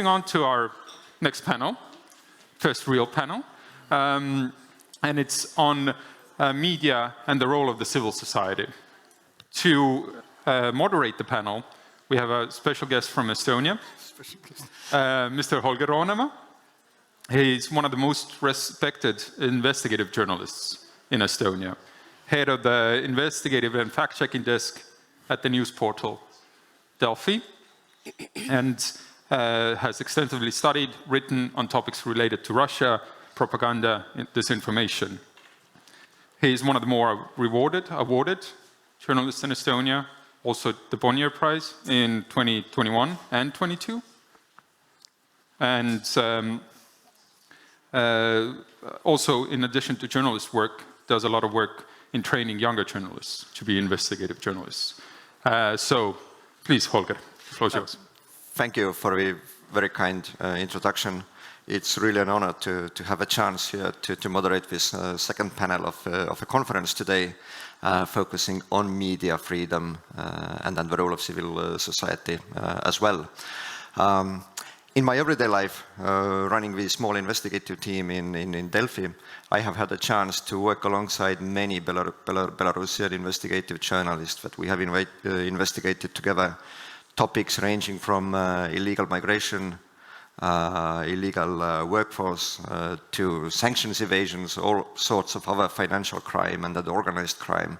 Moving on to our next panel, first real panel, and it's on media and the role of the civil society. To moderate the panel, we have a special guest from Estonia, Mr. Holger Roonemaa. He's one of the most respected investigative journalists in Estonia, head of the investigative and fact-checking desk at the news portal Delfi, and has extensively studied, written on topics related to Russia, propaganda, and disinformation. He is one of the more awarded journalists in Estonia, also the Bonnier Prize in 2021 and 22. And also, in addition to journalist work, does a lot of work in training younger journalists to be investigative journalists. So, please, Holger, the floor is yours. Thank you for a very kind introduction. It's really an honor to have a chance here to moderate this second panel of a conference today, focusing on media freedom and the role of civil society as well. In my everyday life, running the small investigative team in Delfi, I have had a chance to work alongside many Belarusian investigative journalists that we have investigated together topics ranging from illegal migration, illegal workforce, to sanctions evasions, all sorts of other financial crime and organized crime,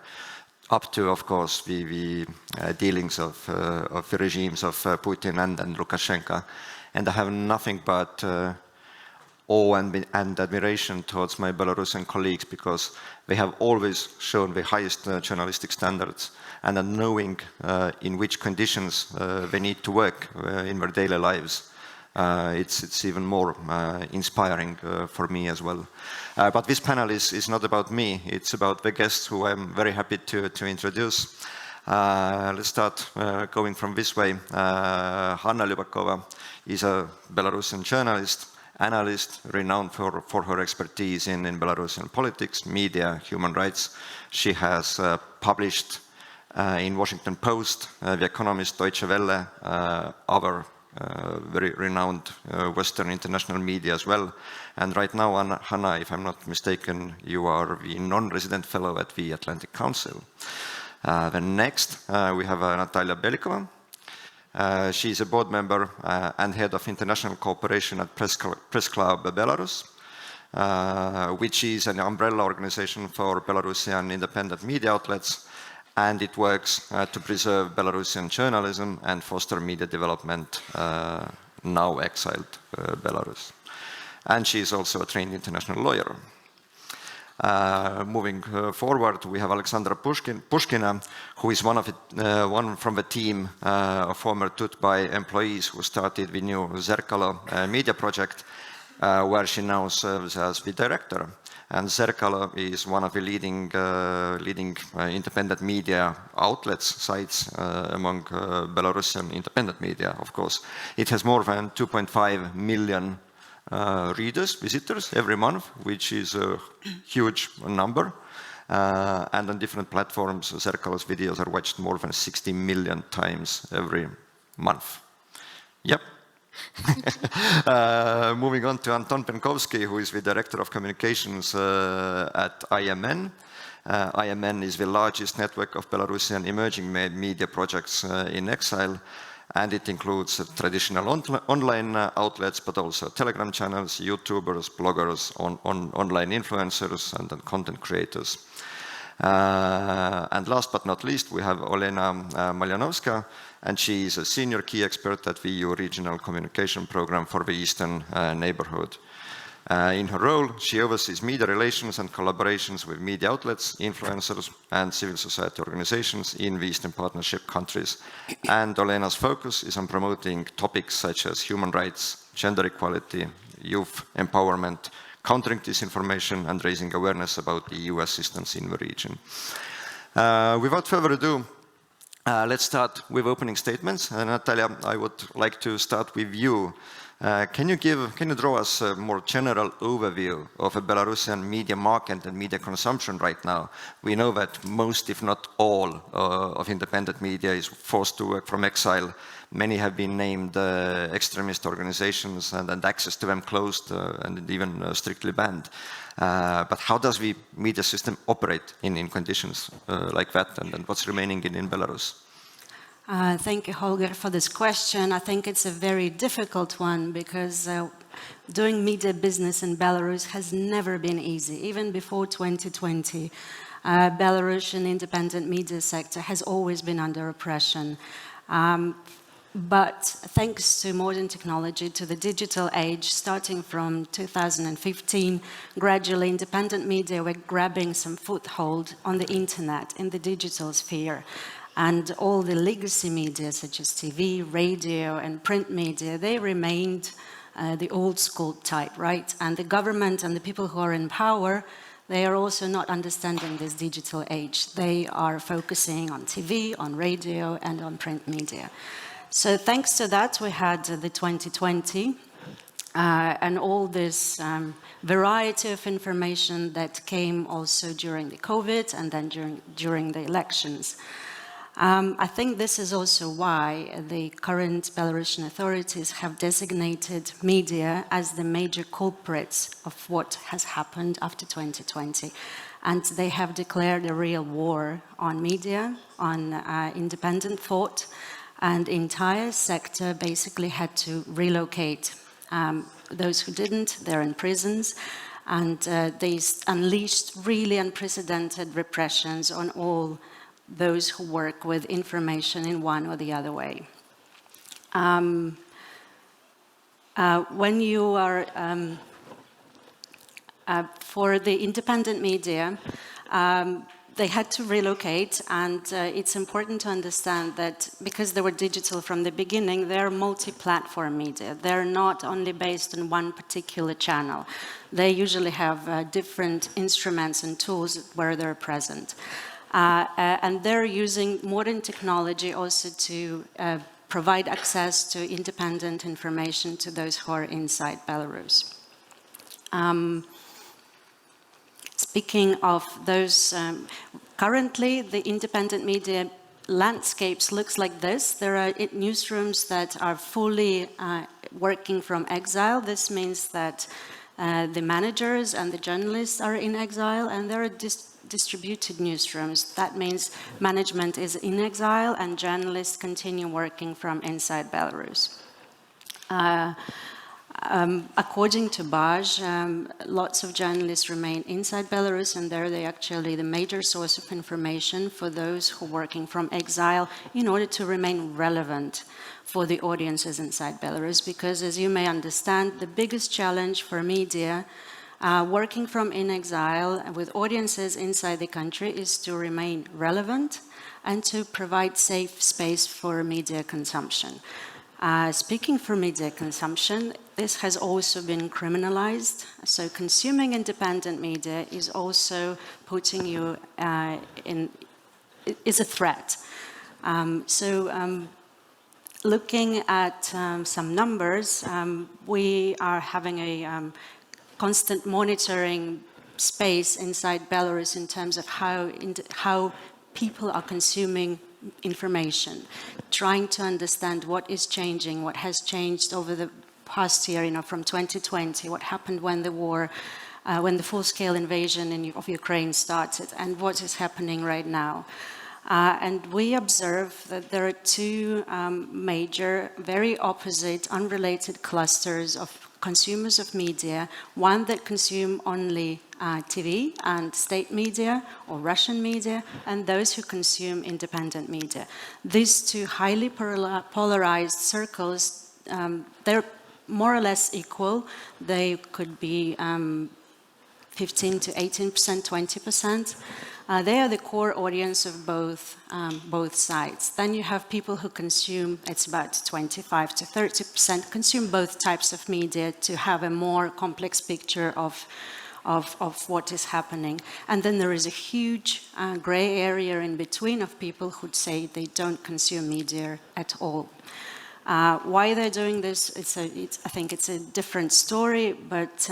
up to, of course, the dealings of the regimes of Putin and Lukashenko. And I have nothing but awe and admiration towards my Belarusian colleagues, because they have always shown the highest journalistic standards, and are knowing in which conditions they need to work in their daily lives. It's even more inspiring for me as well. But this panel is not about me, it's about the guests who I'm very happy to introduce. Let's start going from this way. Hanna Liubakova is a Belarusian journalist, analyst, renowned for her expertise in Belarusian politics, media, human rights. She has published in Washington Post, The Economist, Deutsche Welle, other very renowned Western international media as well. And right now, Hanna, if I'm not mistaken, you are the non-resident fellow at the Atlantic Council. Then next, we have Natalia Belikova. She's a board member and head of international cooperation at Press Club Belarus, which is an umbrella organization for Belarusian independent media outlets, and it works to preserve Belarusian journalism and foster media development, now exiled Belarus. And she is also a trained international lawyer. Moving forward, we have Aleksandra Pushkina, who is one from the team of former Tutbay employees who started the new Zerkalo media project, where she now serves as the director. And Zerkalo is one of the leading independent media outlets, sites among Belarusian independent media, of course. It has more than 2.5 million readers, visitors every month, which is a huge number. And on different platforms, Zerkalo's videos are watched more than 60 million times every month. Yep. Moving on to Anton Penkovski, who is the Director of Communications at IMN. IMN is the largest network of Belarusian emerging media projects in exile, and it includes traditional online outlets, but also Telegram channels, YouTubers, bloggers, online influencers, and content creators. And last but not least, we have Olena Malynovska, and she is a senior key expert at the EU Regional Communication Program for the Eastern Neighbourhood. In her role, she oversees media relations and collaborations with media outlets, influencers, and civil society organizations in the Eastern Partnership countries. And Olena's focus is on promoting topics such as human rights, gender equality, youth empowerment, countering disinformation, and raising awareness about the EU assistance in the region. Without further ado, let's start with opening statements. Natalia, I would like to start with you. Can you draw us a more general overview of a Belarusian media market and media consumption right now? We know that most, if not all, of independent media is forced to work from exile. Many have been named extremist organizations, and access to them closed and even strictly banned. But how does the media system operate in conditions like that, and what's remaining in Belarus? Thank you, Holger, for this question. I think it's a very difficult one because doing media business in Belarus has never been easy. Even before 2020, Belarusian independent media sector has always been under oppression. But thanks to modern technology, to the digital age, starting from 2015, gradually independent media were grabbing some foothold on the internet, in the digital sphere. And all the legacy media, such as TV, radio, and print media, they remained the old school type, right? And the government and the people who are in power, they are also not understanding this digital age. They are focusing on TV, on radio, and on print media. So thanks to that, we had the 2020 and all this variety of information that came also during the COVID and then during the elections. I think this is also why the current Belarusian authorities have designated media as the major culprits of what has happened after 2020. And they have declared a real war on media, on independent thought, and the entire sector basically had to relocate. Those who didn't, they're in prisons, and they unleashed really unprecedented repressions on all those who work with information in one or the other way. When you are, for the independent media, they had to relocate, and it's important to understand that because they were digital from the beginning, they're multi-platform media. They're not only based on one particular channel. They usually have different instruments and tools where they're present. And they're using modern technology also to provide access to independent information to those who are inside Belarus. Speaking of those, currently the independent media landscapes looks like this. There are newsrooms that are fully working from exile. This means that the managers and the journalists are in exile, and there are distributed newsrooms. That means management is in exile and journalists continue working from inside Belarus. According to Baj, lots of journalists remain inside Belarus, and they're actually the major source of information for those who are working from exile in order to remain relevant for the audiences inside Belarus. Because as you may understand, the biggest challenge for media working from in exile with audiences inside the country is to remain relevant and to provide safe space for media consumption. Speaking for media consumption, this has also been criminalized. So consuming independent media is also putting you is a threat. Looking at some numbers, we are having a constant monitoring space inside Belarus in terms of how people are consuming information, trying to understand what is changing, what has changed over the past year, from 2020, what happened when the war, when the full-scale invasion of Ukraine started, and what is happening right now. And we observe that there are two major, very opposite, unrelated clusters of consumers of media, one that consume only TV and state media or Russian media, and those who consume independent media. These two highly polarized circles, they're more or less equal. They could be 15 to 18%, 20%. They are the core audience of both sides. Then you have people who consume, it's about 25 to 30%, consume both types of media to have a more complex picture of what is happening. And then there is a huge gray area in between of people who say they don't consume media at all. Why they're doing this, I think it's a different story, but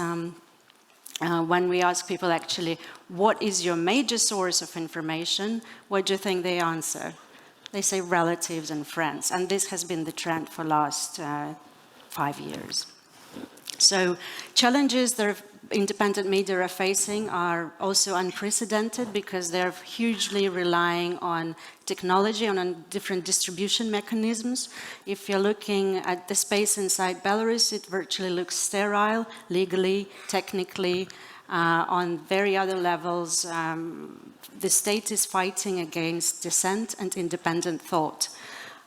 when we ask people actually, what is your major source of information, what do you think they answer? They say relatives and friends, and this has been the trend for the last 5 years. So challenges that independent media are facing are also unprecedented because they're hugely relying on technology and on different distribution mechanisms. If you're looking at the space inside Belarus, it virtually looks sterile, legally, technically, on very other levels. The state is fighting against dissent and independent thought,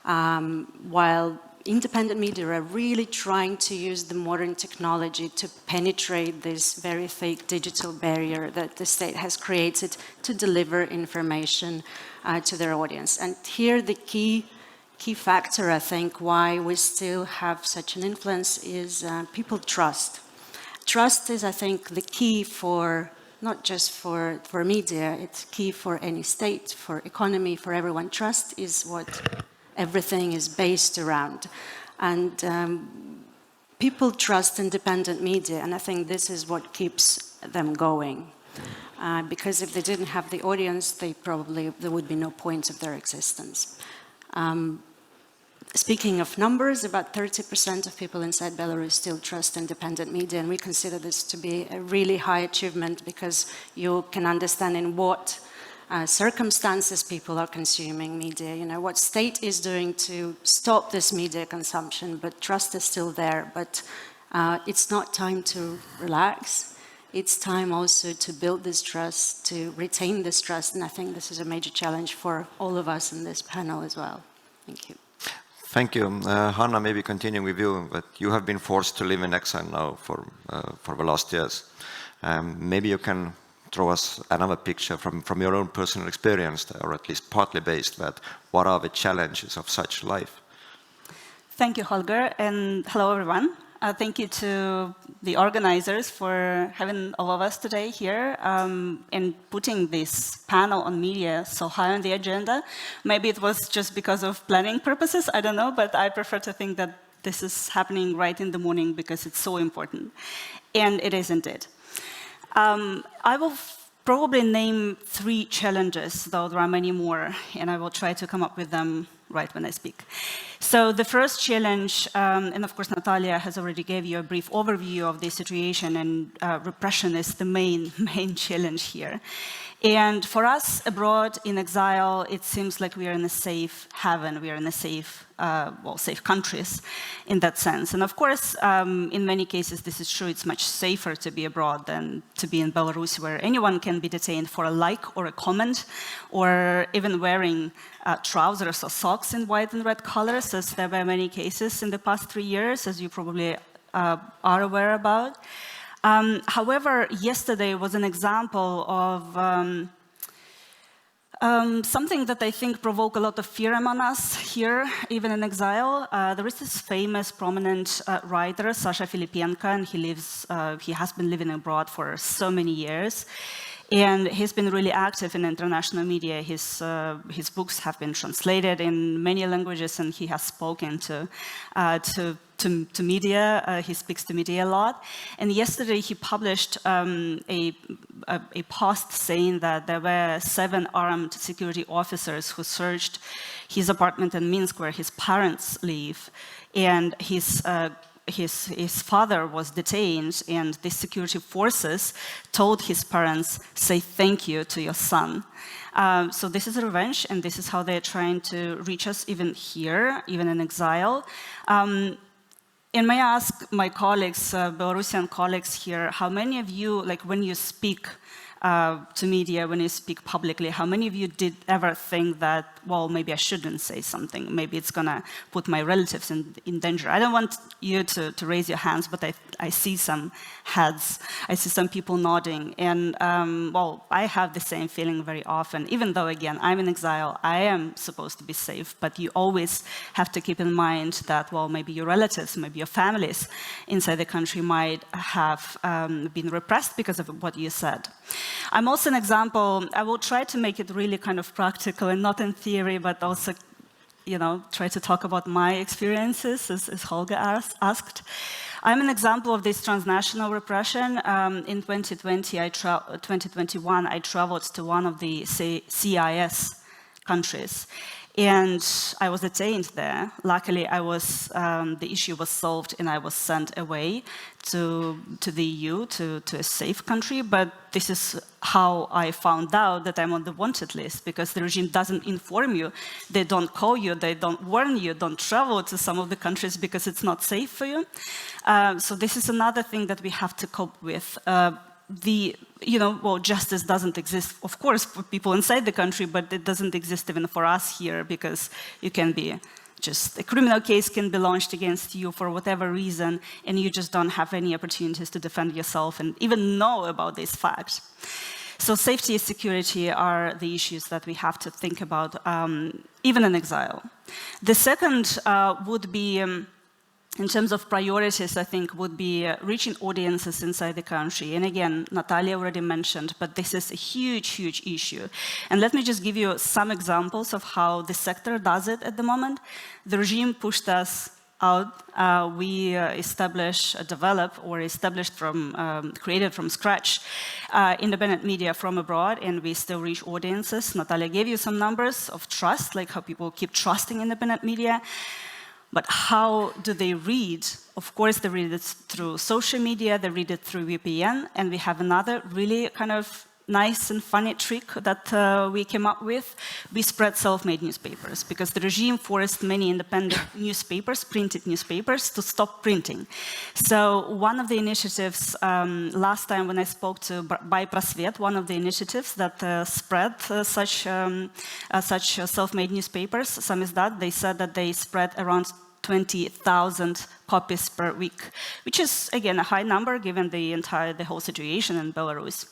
while independent media are really trying to use the modern technology to penetrate this very thick digital barrier that the state has created to deliver information to their audience. And here the key factor, I think, why we still have such an influence is people trust. Trust is, I think, the key for, not just for media, it's key for any state, for economy, for everyone. Trust is what everything is based around. And people trust independent media, and I think this is what keeps them going. Because if they didn't have the audience, there would be no point of their existence. Speaking of numbers, about 30% of people inside Belarus still trust independent media, and we consider this to be a really high achievement because you can understand in what circumstances people are consuming media, you know, what state is doing to stop this media consumption, but trust is still there. But it's not time to relax. It's time also to build this trust, to retain this trust, and I think this is a major challenge for all of us in this panel as well. Thank you. Thank you. Hanna, maybe continuing with you, but you have been forced to live in exile now for the last years. Maybe you can throw us another picture from your own personal experience, or at least partly based, that what are the challenges of such life? Thank you, Holger, and hello, everyone. Thank you to the organizers for having all of us today here and putting this panel on media so high on the agenda. Maybe it was just because of planning purposes, I don't know, but I prefer to think that this is happening right in the morning because it's so important. And it is indeed. I will probably name 3 challenges, though there are many more, and I will try to come up with them right when I speak. So the first challenge, and of course Natalia has already gave you a brief overview of the situation, and repression is the main challenge here. And for us abroad in exile, it seems like we are in a safe haven, we are in a safe countries in that sense. And of course, in many cases, this is true. It's much safer to be abroad than to be in Belarus, where anyone can be detained for a like or a comment, or even wearing trousers or socks in white and red colors, as there were many cases in the past 3 years, as you probably are aware about. However, yesterday was an example of something that I think provoked a lot of fear among us here, even in exile. There is this famous, prominent writer, Sasha Filipenko, and he has been living abroad for so many years. And he's been really active in international media. His books have been translated in many languages, and he has spoken to media. He speaks to media a lot. And yesterday he published a post saying that there were 7 armed security officers who searched his apartment in Minsk, where his parents live, and his father was detained, and the security forces told his parents, say thank you to your son. So this is a revenge, and this is how they're trying to reach us even here, even in exile. And may I ask my colleagues, Belarusian colleagues here, how many of you, like when you speak to media, when you speak publicly, how many of you did ever think that, well, maybe I shouldn't say something, maybe it's gonna put my relatives in danger? I don't want you to raise your hands, but I see some heads, I see some people nodding, and well, I have the same feeling very often, even though, again, I'm in exile, I am supposed to be safe, but you always have to keep in mind that, well, maybe your relatives, maybe your families inside the country might have been repressed because of what you said. I'm also an example, I will try to make it really kind of practical and not in theory, but also try to talk about my experiences, as Holger asked. I'm an example of this transnational repression. In 2021, I traveled to one of the CIS countries, and I was detained there. Luckily, the issue was solved, and I was sent away to the EU, to a safe country. But this is how I found out that I'm on the wanted list, because the regime doesn't inform you. They don't call you, they don't warn you, don't travel to some of the countries because it's not safe for you. So this is another thing that we have to cope with. Justice doesn't exist, of course, for people inside the country, but it doesn't exist even for us here, because you can be just a criminal case can be launched against you for whatever reason, and you just don't have any opportunities to defend yourself and even know about these facts. So safety and security are the issues that we have to think about, even in exile. The second would be, in terms of priorities, I think, would be reaching audiences inside the country. And again, Natalia already mentioned, but this is a huge, huge issue. And let me just give you some examples of how the sector does it at the moment. The regime pushed us out. We created from scratch independent media from abroad, and we still reach audiences. Natalia gave you some numbers of trust, like how people keep trusting independent media. But how do they read? Of course, they read it through social media, they read it through VPN, and we have another really kind of nice and funny trick that we came up with. We spread self-made newspapers, because the regime forced many independent newspapers, printed newspapers, to stop printing. So one of the initiatives, last time when I spoke to By Prosvet, one of the initiatives that spread such self-made newspapers, Samizdat, they said that they spread around 20,000 copies per week, which is, again, a high number given the whole situation in Belarus.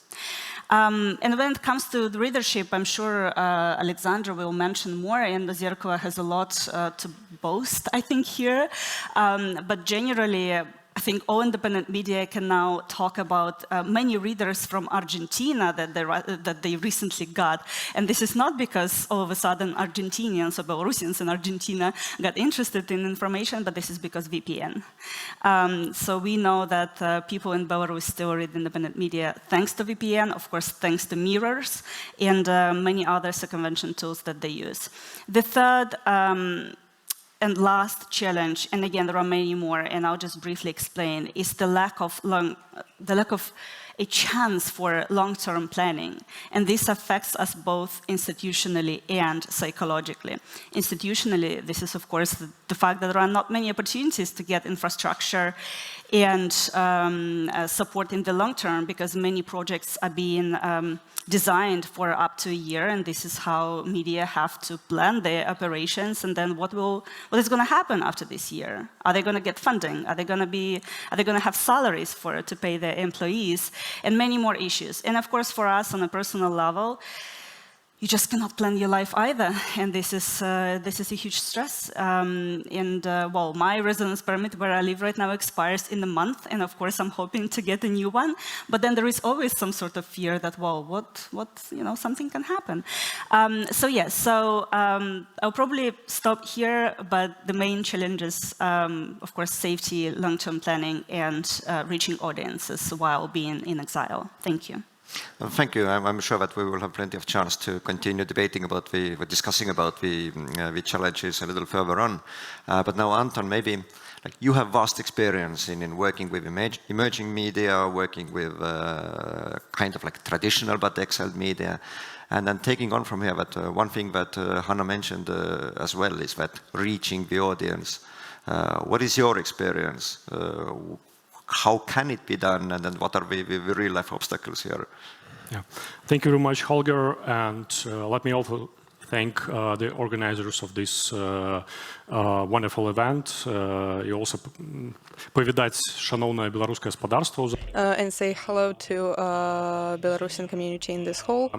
And when it comes to the readership, I'm sure Aleksandra will mention more, and Zerkova has a lot to boast, I think, here. But generally, I think all independent media can now talk about many readers from Argentina that they recently got. And this is not because all of a sudden Argentinians or Belarusians in Argentina got interested in information, but this is because VPN. So we know that people in Belarus still read independent media thanks to VPN, of course, thanks to mirrors, and many other circumvention tools that they use. The third and last challenge, and again, there are many more, and I'll just briefly explain, is the lack of a chance for long-term planning. And this affects us both institutionally and psychologically. Institutionally, this is, of course, the fact that there are not many opportunities to get infrastructure and support in the long term, because many projects are being designed for up to a year, and this is how media have to plan their operations. And then what is going to happen after this year? Are they going to get funding? Are they going to have salaries to pay their employees? And many more issues. And of course, for us on a personal level, you just cannot plan your life either, and this is a huge stress. My residence permit where I live right now expires in a month, and of course I'm hoping to get a new one. But then there is always some sort of fear that, something can happen. I'll probably stop here. But the main challenges, of course, safety, long-term planning, and reaching audiences while being in exile. Thank you. Thank you. I'm sure that we will have plenty of chance to continue debating about discussing about the challenges a little further on. But now, Anton, maybe you have vast experience in working with emerging media, working with kind of traditional but exiled media, and then taking on from here. That one thing that Hanna mentioned as well is that reaching the audience. What is your experience? How can it be done, and then what are the real-life obstacles here? Yeah, thank you very much, Holger, and let me also thank the organizers of this wonderful event. И also повидать шановне білоруське господарство. And say hello to Belarusian community in this hall.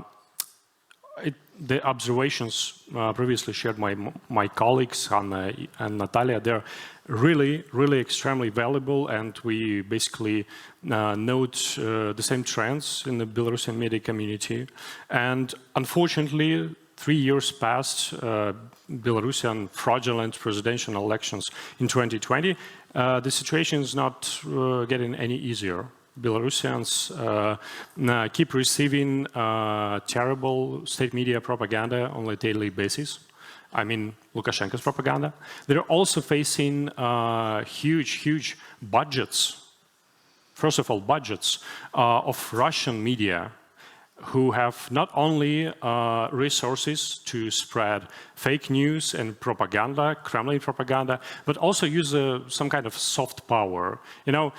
The observations previously shared by my colleagues, Hanna and Natalia, they're really, really extremely valuable, and we basically note the same trends in the Belarusian media community. And unfortunately, 3 years past Belarusian fraudulent presidential elections in 2020, the situation is not getting any easier. Belarusians keep receiving terrible state media propaganda on a daily basis. I mean, Lukashenko's propaganda. They're also facing huge budgets. First of all, budgets of Russian media, who have not only resources to spread fake news and propaganda, Kremlin propaganda, but also use some kind of soft power. You know,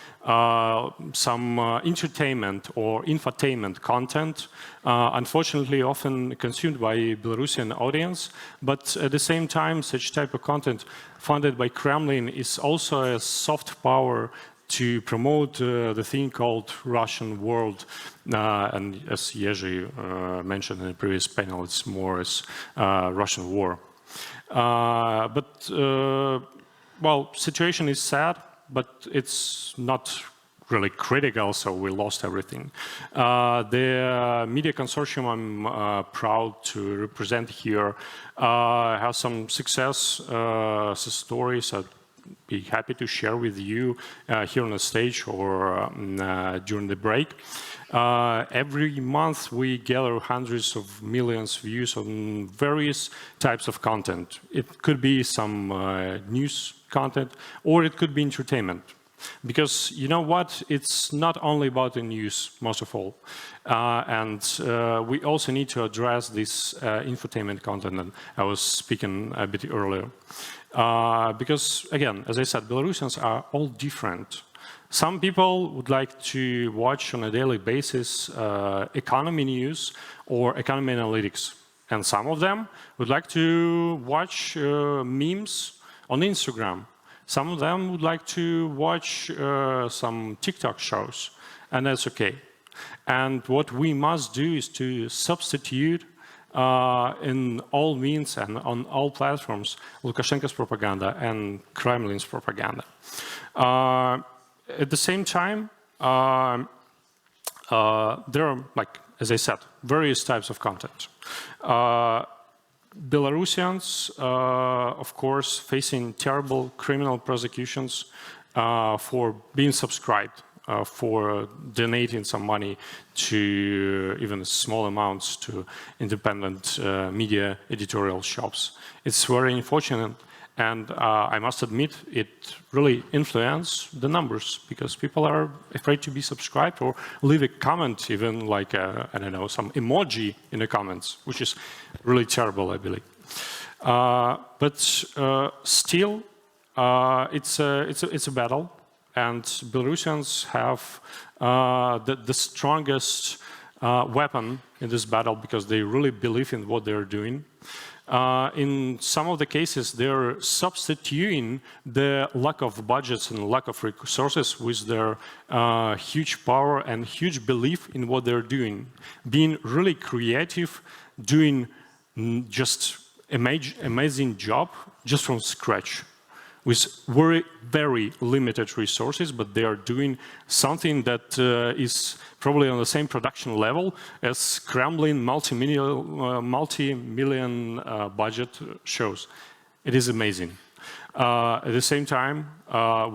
some entertainment or infotainment content, unfortunately often consumed by Belarusian audience, but at the same time, such type of content funded by Kremlin is also a soft power to promote the thing called Russian world. And as Jerzy mentioned in the previous panel, it's more as Russian war. Well, situation is sad, but it's not really critical, so we lost everything. The media consortium I'm proud to represent here has some success stories. I'd be happy to share with you here on the stage or during the break. Every month we gather hundreds of millions of views on various types of content. It could be some news content, or it could be entertainment. Because you know what? It's not only about the news, most of all. And we also need to address this infotainment content that I was speaking a bit earlier. Because, again, as I said, Belarusians are all different. Some people would like to watch on a daily basis economy news or economy analytics. And some of them would like to watch memes on Instagram. Some of them would like to watch some TikTok shows, and that's okay. And what we must do is to substitute in all means and on all platforms Lukashenko's propaganda and Kremlin's propaganda. At the same time, there are, like, as I said, various types of content. Belarusians, of course, facing terrible criminal prosecutions for being subscribed, for donating some money to even small amounts to independent media editorial shops. It's very unfortunate, and I must admit it really influenced the numbers because people are afraid to be subscribed or leave a comment, even like, I don't know, some emoji in the comments, which is really terrible, I believe. But still, it's a battle. And Belarusians have the strongest weapon in this battle because they really believe in what they're doing. In some of the cases, they're substituting the lack of budgets and lack of resources with their huge power and huge belief in what they're doing. Being really creative, doing just amazing job just from scratch, with very limited resources, but they are doing something that is probably on the same production level as Kremlin multi-million budget shows. It is amazing. At the same time,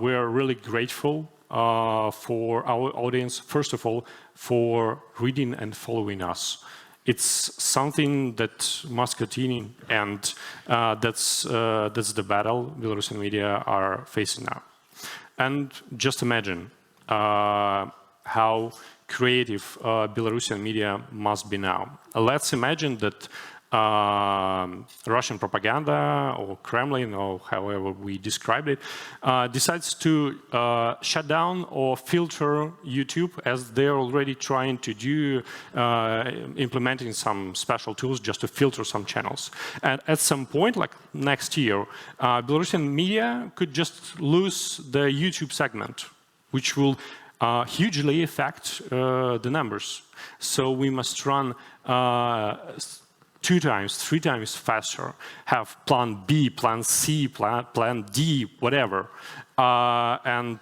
we are really grateful for our audience, first of all, for reading and following us. It's something that must continue, and that's the battle Belarusian media are facing now. And just imagine how creative Belarusian media must be now. Let's imagine that Russian propaganda or Kremlin, or however we describe it, decides to shut down or filter YouTube, as they're already trying to do, implementing some special tools just to filter some channels. And at some point, like next year, Belarusian media could just lose the YouTube segment, which will hugely affect the numbers. So we must run 2 times, 3 times faster, have plan B, plan C, plan D, whatever, and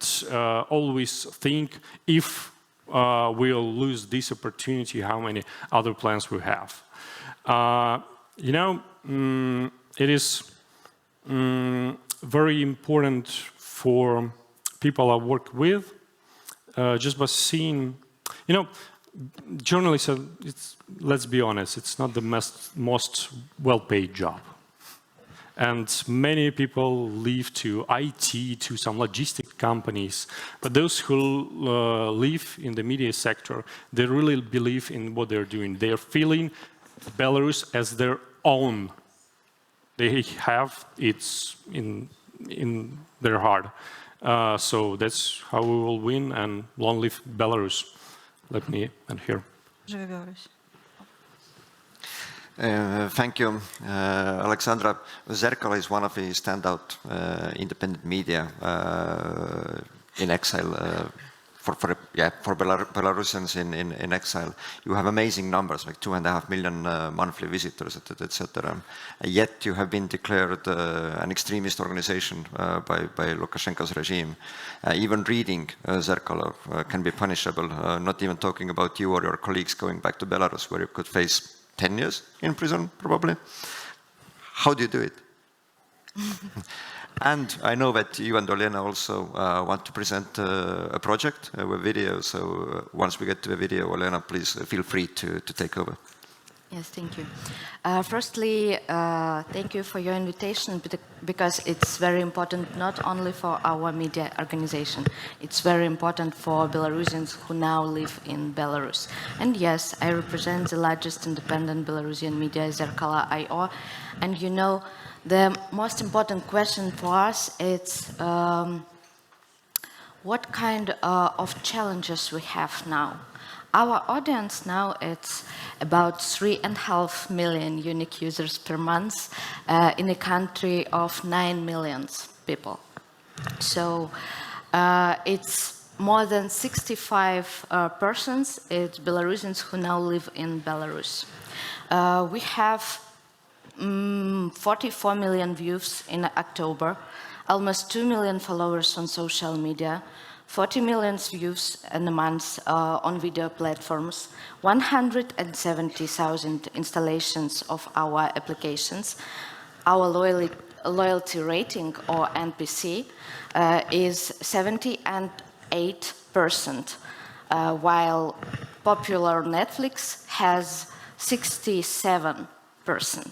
always think if we'll lose this opportunity, how many other plans we have. You know, it is very important for people I work with, just by seeing, you know, journalism, let's be honest, it's not the most well-paid job. And many people leave to IT, to some logistic companies. But those who live in the media sector, they really believe in what they're doing. They're feeling Belarus as their own. They have it in their heart. So that's how we will win, and long live Belarus. Let me end here. Thank you, Aleksandra. Zerkala is one of the standout independent media in exile for Belarusians in exile. You have amazing numbers, like 2.5 million monthly visitors, etc. Yet you have been declared an extremist organization by Lukashenko's regime. Even reading Zerkala can be punishable, not even talking about you or your colleagues going back to Belarus, where you could face 10 years in prison, probably. How do you do it? And I know that you and Olena also want to present a project with video, so once we get to the video, Olena, please feel free to take over. Yes, thank you. Firstly, thank you for your invitation, because it's very important not only for our media organization, it's very important for Belarusians who now live in Belarus. And yes, I represent the largest independent Belarusian media, Zerkala.io, and you know, the most important question for us is what kind of challenges we have now. Our audience now, it's about 3.5 million unique users per month in a country of 9 million people. So it's more than 65 persons, it's Belarusians who now live in Belarus. We have 44 million views in October, almost 2 million followers on social media, 40 million views in a month on video platforms, 170,000 installations of our applications. Our loyalty rating, or NPC, is 78%, while popular Netflix has 67%.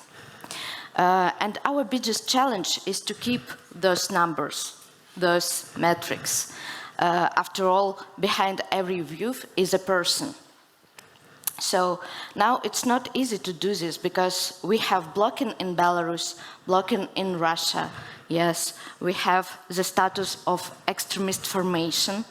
And our biggest challenge is to keep those numbers, those metrics. After all, behind every view is a person. So now it's not easy to do this, because we have blocking in Belarus, blocking in Russia. Yes, we have the status of extremist formation,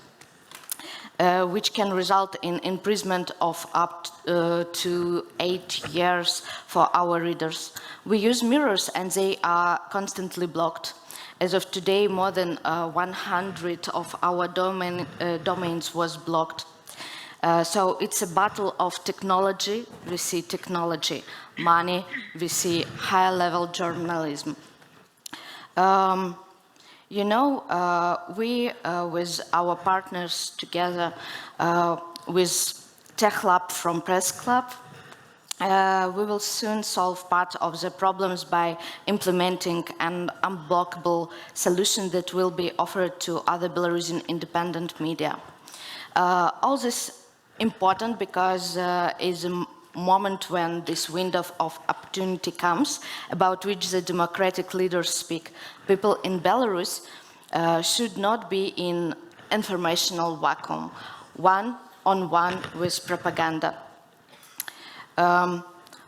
which can result in imprisonment of up to 8 years for our readers. We use mirrors and they are constantly blocked. As of today, more than 100 of our domains was blocked. So it's a battle of technology. We see technology, money, we see higher level journalism. You know, we, with our partners together, with Tech Lab from Press Club, we will soon solve part of the problems by implementing an unblockable solution that will be offered to other Belarusian independent media. All this important because is a moment when this window of opportunity comes, about which the democratic leaders speak. People in Belarus should not be in informational vacuum, one-on-one with propaganda.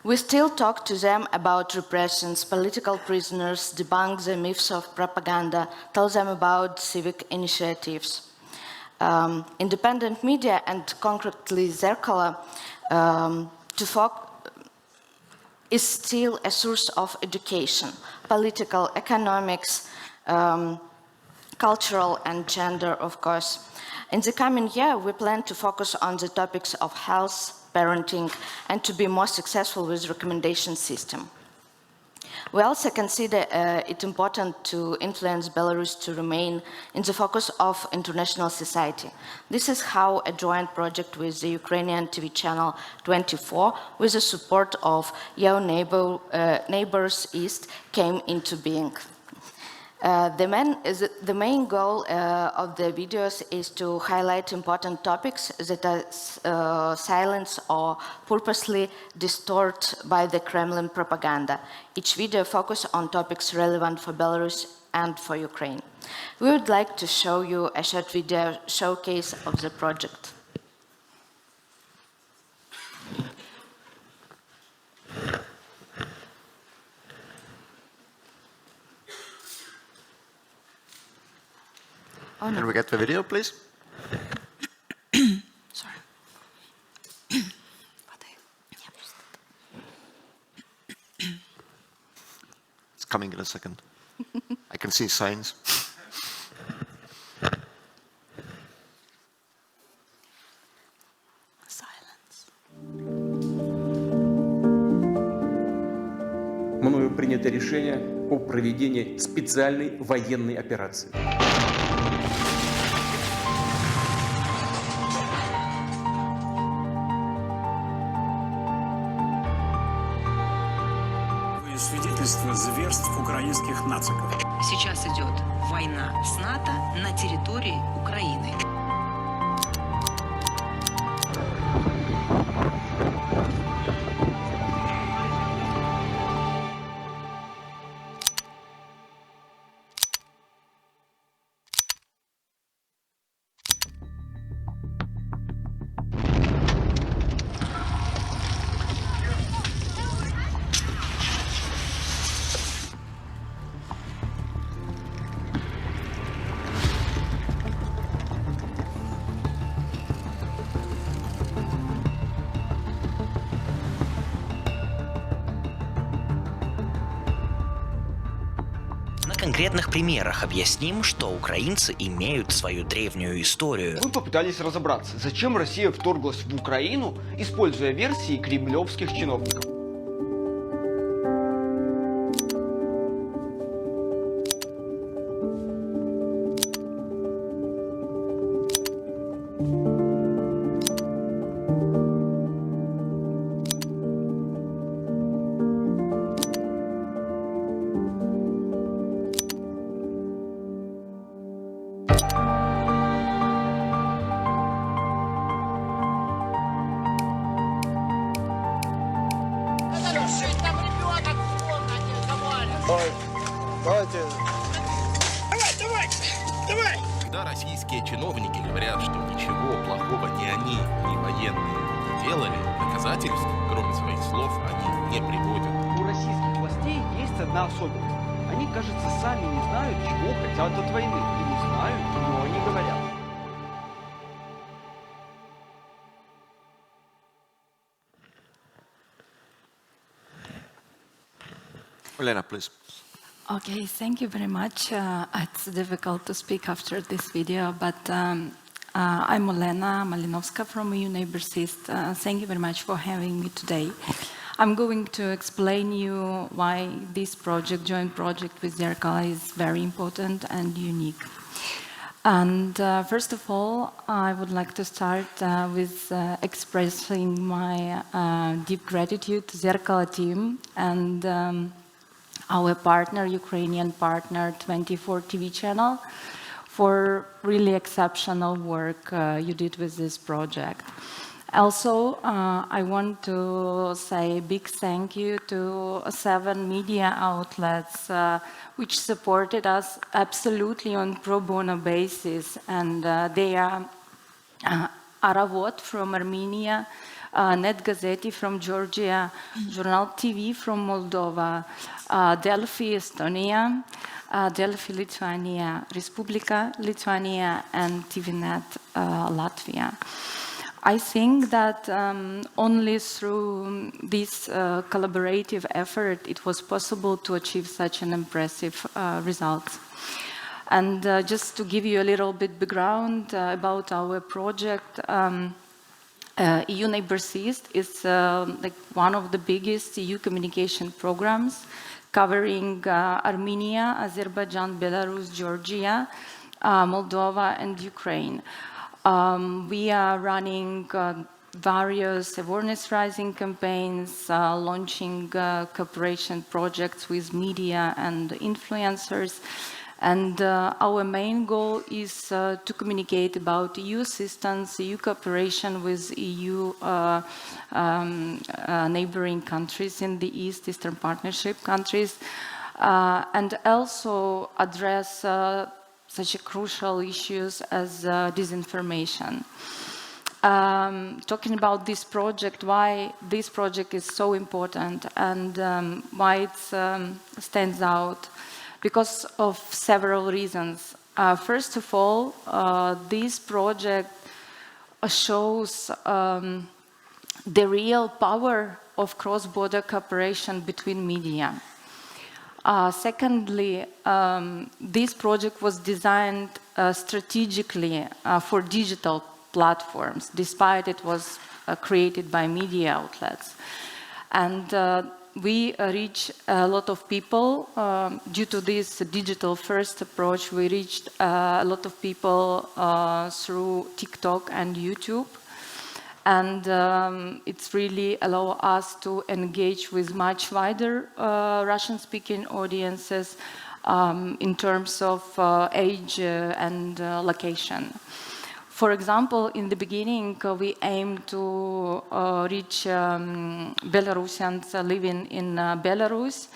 We still talk to them about repressions, political prisoners, debunk the myths of propaganda, tell them about civic initiatives. Independent media, and concretely Zerkala, is still a source of education, political, economics, cultural and gender, of course. In the coming year, we plan to focus on the topics of health, parenting, and to be more successful with recommendation system. We also consider it important to influence Belarus to remain in the focus of international society. This is how a joint project with the Ukrainian TV channel 24, with the support of Your Neighbors East, came into being. The main goal of the videos is to highlight important topics that are silenced or purposely distorted by the Kremlin propaganda. Each video focuses on topics relevant for Belarus and for Ukraine. We would like to show you a short video showcase of the project. Oh, no. Can we get the video, please? Sorry. It's coming in a second. I can see signs. Silence. Мною принято решение о проведении специальной военной операции. Свидетельство зверств украинских нациков. Сейчас идет война с НАТО на территории Украины. На конкретных примерах объясним, что украинцы имеют свою древнюю историю. Мы попытались разобраться, зачем Россия вторглась в Украину, используя версии кремлевских чиновников. Когда российские чиновники говорят, что ничего плохого ни они, ни военные не делали, доказательств, кроме своих слов, они не приводят. У российских властей есть одна особенность. Они, кажется, сами не знают, чего хотят от войны. И не знают, но они говорят. Olena, please. Okay, thank you very much. It's difficult to speak after this video, but I'm Olena Malynovska from EU Neighbours East. Thank you very much for having me today. I'm going to explain you why this project, joint project with Zerkala, is very important and unique. And first of all, I would like to start with expressing my deep gratitude to Zerkala team and our partner, Ukrainian partner, 24 TV channel, for really exceptional work you did with this project. Also, I want to say a big thank you to 7 media outlets which supported us absolutely on pro bono basis, and they are Aravot from Armenia, Net Gazeti from Georgia, Journal TV from Moldova, Delphi Estonia, Delphi Lithuania, Respublika Lithuania, and TVNet Latvia. I think that only through this collaborative effort it was possible to achieve such an impressive result. And just to give you a little bit background about our project, EU Neighbours East is like one of the biggest EU communication programs covering Armenia, Azerbaijan, Belarus, Georgia, Moldova, and Ukraine. We are running various awareness-raising campaigns, launching cooperation projects with media and influencers. And our main goal is to communicate about EU assistance, EU cooperation with EU neighboring countries in the East, Eastern Partnership countries, and also address such crucial issues as disinformation. Talking about this project, why this project is so important and why it stands out, because of several reasons. First of all, this project shows the real power of cross-border cooperation between media. Secondly, this project was designed strategically for digital platforms, despite it was created by media outlets. And we reach a lot of people. Due to this digital-first approach, we reached a lot of people through TikTok and YouTube. And it's really allowed us to engage with much wider Russian-speaking audiences in terms of age and location. For example, in the beginning, we aimed to reach Belarusians living in Belarus,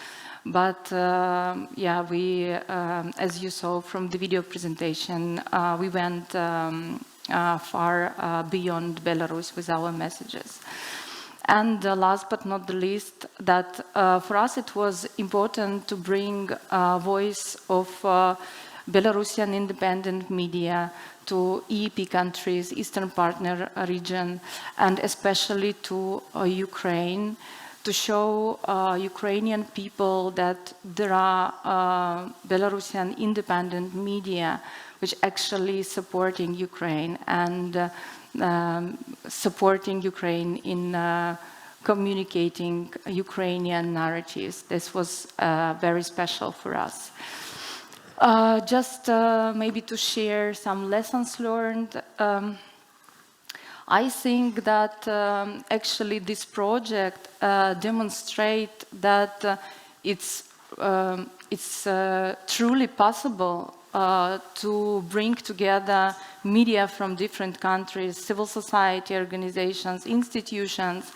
but yeah, we, as you saw from the video presentation, we went far beyond Belarus with our messages. And last but not the least, that for us it was important to bring a voice of Belarusian independent media to EEP countries, Eastern Partner region, and especially to Ukraine, to show Ukrainian people that there are Belarusian independent media which actually supporting Ukraine and supporting Ukraine in communicating Ukrainian narratives. This was very special for us. Just maybe to share some lessons learned. I think that actually this project demonstrates that it's truly possible to bring together media from different countries, civil society organizations, institutions,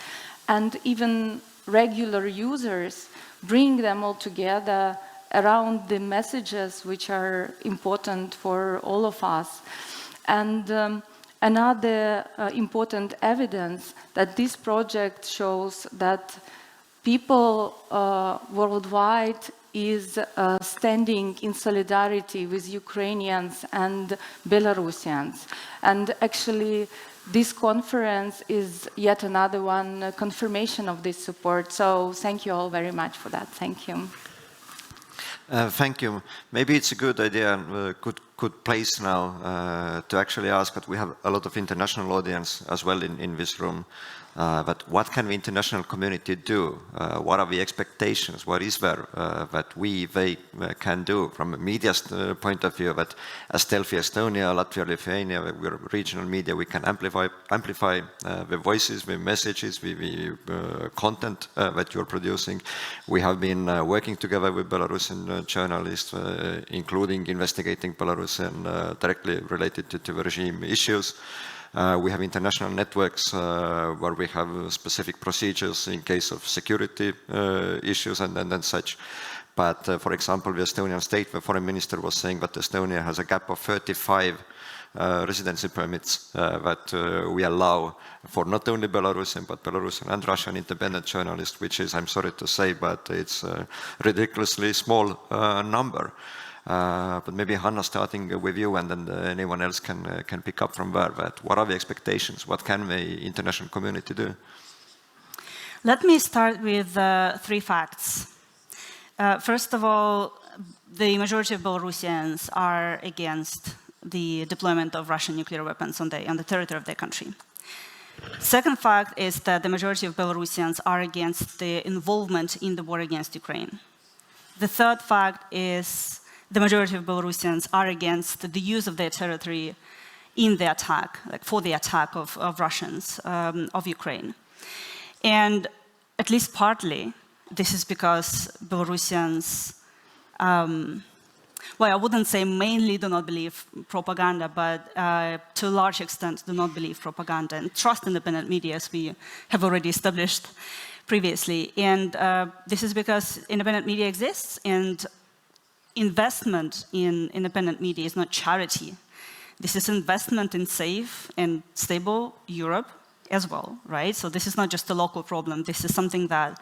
and even regular users, bring them all together around the messages which are important for all of us. And another important evidence that this project shows that people worldwide is standing in solidarity with Ukrainians and Belarusians. And actually, this conference is yet another one confirmation of this support. So thank you all very much for that. Thank you. Thank you. Maybe it's a good idea, good place now to actually ask, but we have a lot of international audience as well in this room. But what can the international community do? What are the expectations? What is there that they can do from a media point of view? That as Delfi Estonia, Latvia, Lithuania, we're regional media, we can amplify the voices, the messages, the content that you're producing. We have been working together with Belarusian journalists, including investigating Belarusian directly related to the regime issues. We have international networks where we have specific procedures in case of security issues and such. But for example, the Estonian state, the foreign minister was saying that Estonia has a gap of 35 residency permits that we allow for not only Belarusian, but Belarusian and Russian independent journalists, which is, I'm sorry to say, but it's a ridiculously small number. But maybe Hanna, starting with you, and then anyone else can pick up from there. But what are the expectations? What can the international community do? Let me start with 3 facts. First of all, the majority of Belarusians are against the deployment of Russian nuclear weapons on the territory of their country. Second fact is that the majority of Belarusians are against the involvement in the war against Ukraine. the third fact is the majority of Belarusians are against the use of their territory in the attack, like for the attack of Russians, of Ukraine. And at least partly, this is because Belarusians, well, I wouldn't say mainly do not believe propaganda, but to a large extent do not believe propaganda and trust independent media, as we have already established previously. And this is because independent media exists, and investment in independent media is not charity. This is investment in safe and stable Europe as well, right? So this is not just a local problem. This is something that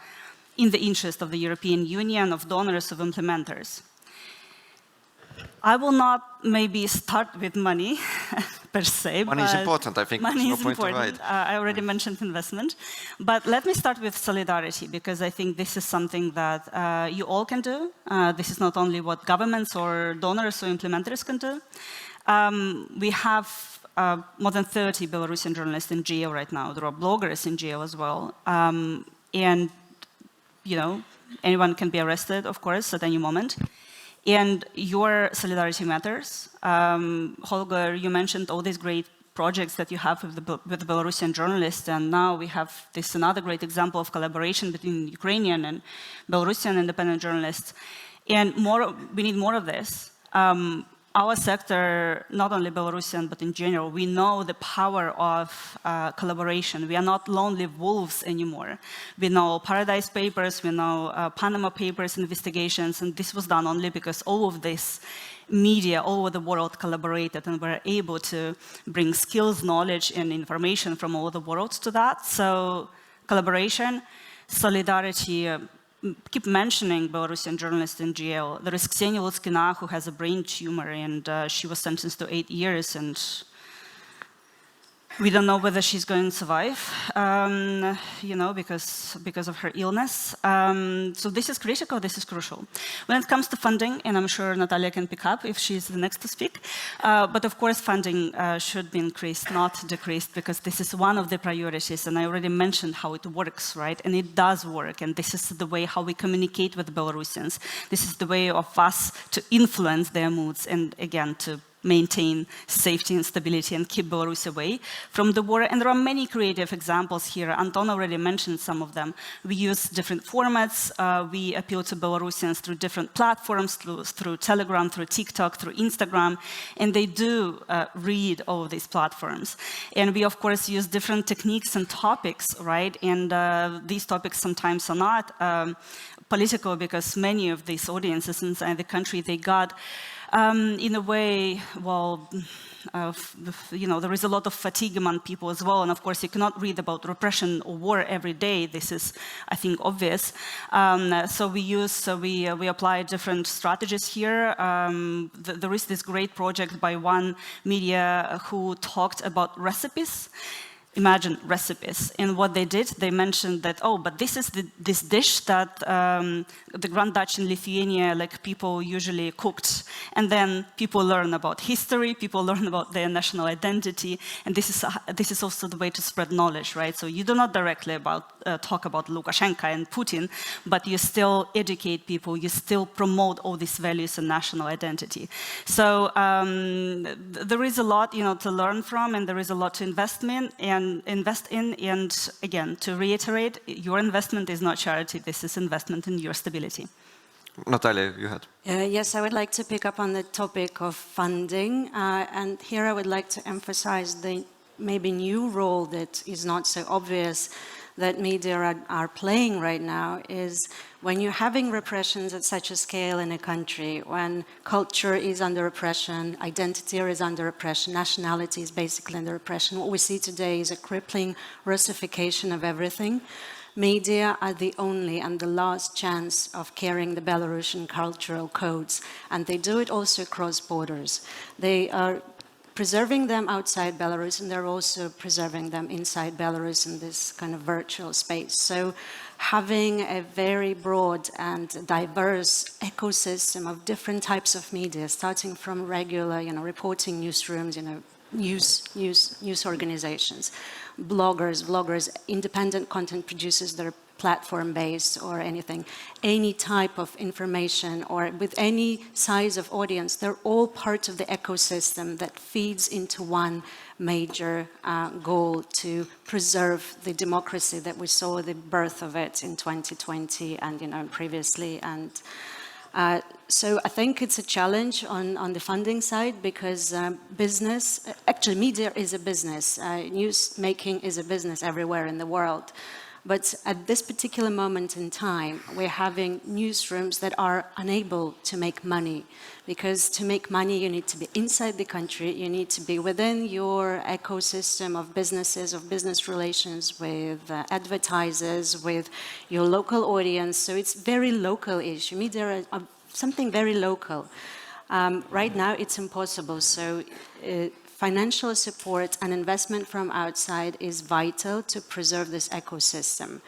in the interest of the European Union, of donors, of implementers. I will not maybe start with money per se. Money is important, I think. Money no is point important. to hide. I already mentioned investment. But let me start with solidarity, because I think this is something that you all can do. This is not only what governments or donors or implementers can do. We have more than 30 Belarusian journalists in jail right now. There are bloggers in jail as well. And, you know, anyone can be arrested, of course, at any moment. And your solidarity matters. Holger, you mentioned all these great projects that you have with the Belarusian journalists, and now we have this another great example of collaboration between Ukrainian and Belarusian independent journalists. And we need more of this. Our sector, not only Belarusian, but in general, we know the power of collaboration. We are not lonely wolves anymore. We know Paradise Papers, we know Panama Papers investigations, and this was done only because all of this media all over the world collaborated and were able to bring skills, knowledge, and information from all over the world to that. So collaboration, solidarity, keep mentioning Belarusian journalists in jail. There is Ksenia Lutzkina, who has a brain tumor, and she was sentenced to 8 years, and we don't know whether she's going to survive, you know, because of her illness. So this is critical, this is crucial. When it comes to funding, and I'm sure Natalia can pick up if she's the next to speak, but of course funding should be increased, not decreased, because this is one of the priorities, and I already mentioned how it works, right? And it does work, and this is the way how we communicate with Belarusians. This is the way of us to influence their moods, and again, to maintain safety and stability and keep Belarus away from the war. And there are many creative examples here. Anton already mentioned some of them. We use different formats. We appeal to Belarusians through different platforms, through Telegram, through TikTok, through Instagram, and they do read all of these platforms. And we, of course, use different techniques and topics, right? And these topics sometimes are not political, because many of these audiences inside the country, they got in a way, well, you know, there is a lot of fatigue among people as well, and of course you cannot read about repression or war every day. This is, I think, obvious. So we apply different strategies here. There is this great project by one media who talked about recipes. Imagine recipes. And what they did, they mentioned that, oh, but this is this dish that the Grand Duchy in Lithuania, like, people usually cooked. And then people learn about history, people learn about their national identity, and this is also the way to spread knowledge, right? So you do not directly talk about Lukashenko and Putin, but you still educate people, you still promote all these values and national identity. So there is a lot, you know, to learn from, and there is a lot to invest in. And again, to reiterate, your investment is not charity, this is investment in your stability. Natalia, you had. Yes, I would like to pick up on the topic of funding, and here I would like to emphasize the maybe new role that is not so obvious that media are playing right now is when you're having repressions at such a scale in a country, when culture is under oppression, identity is under oppression, nationality is basically under oppression, what we see today is a crippling Russification of everything. Media are the only and the last chance of carrying the Belarusian cultural codes, and they do it also across borders. They are preserving them outside Belarus, and they're also preserving them inside Belarus in this kind of virtual space. So having a very broad and diverse ecosystem of different types of media, starting from regular, you know, reporting newsrooms, you know, news organizations, vloggers, independent content producers that are platform-based or anything, any type of information or with any size of audience, they're all part of the ecosystem that feeds into one major goal to preserve the democracy that we saw the birth of it in 2020 and previously. And so I think it's a challenge on the funding side because business, actually media is a business, news making is a business everywhere in the world. But at this particular moment in time, we're having newsrooms that are unable to make money. Because to make money, you need to be inside the country, you need to be within your ecosystem of businesses, of business relations with advertisers, with your local audience. So it's very local issue. Media are something very local. Right now, it's impossible. So financial support and investment from outside is vital to preserve this ecosystem.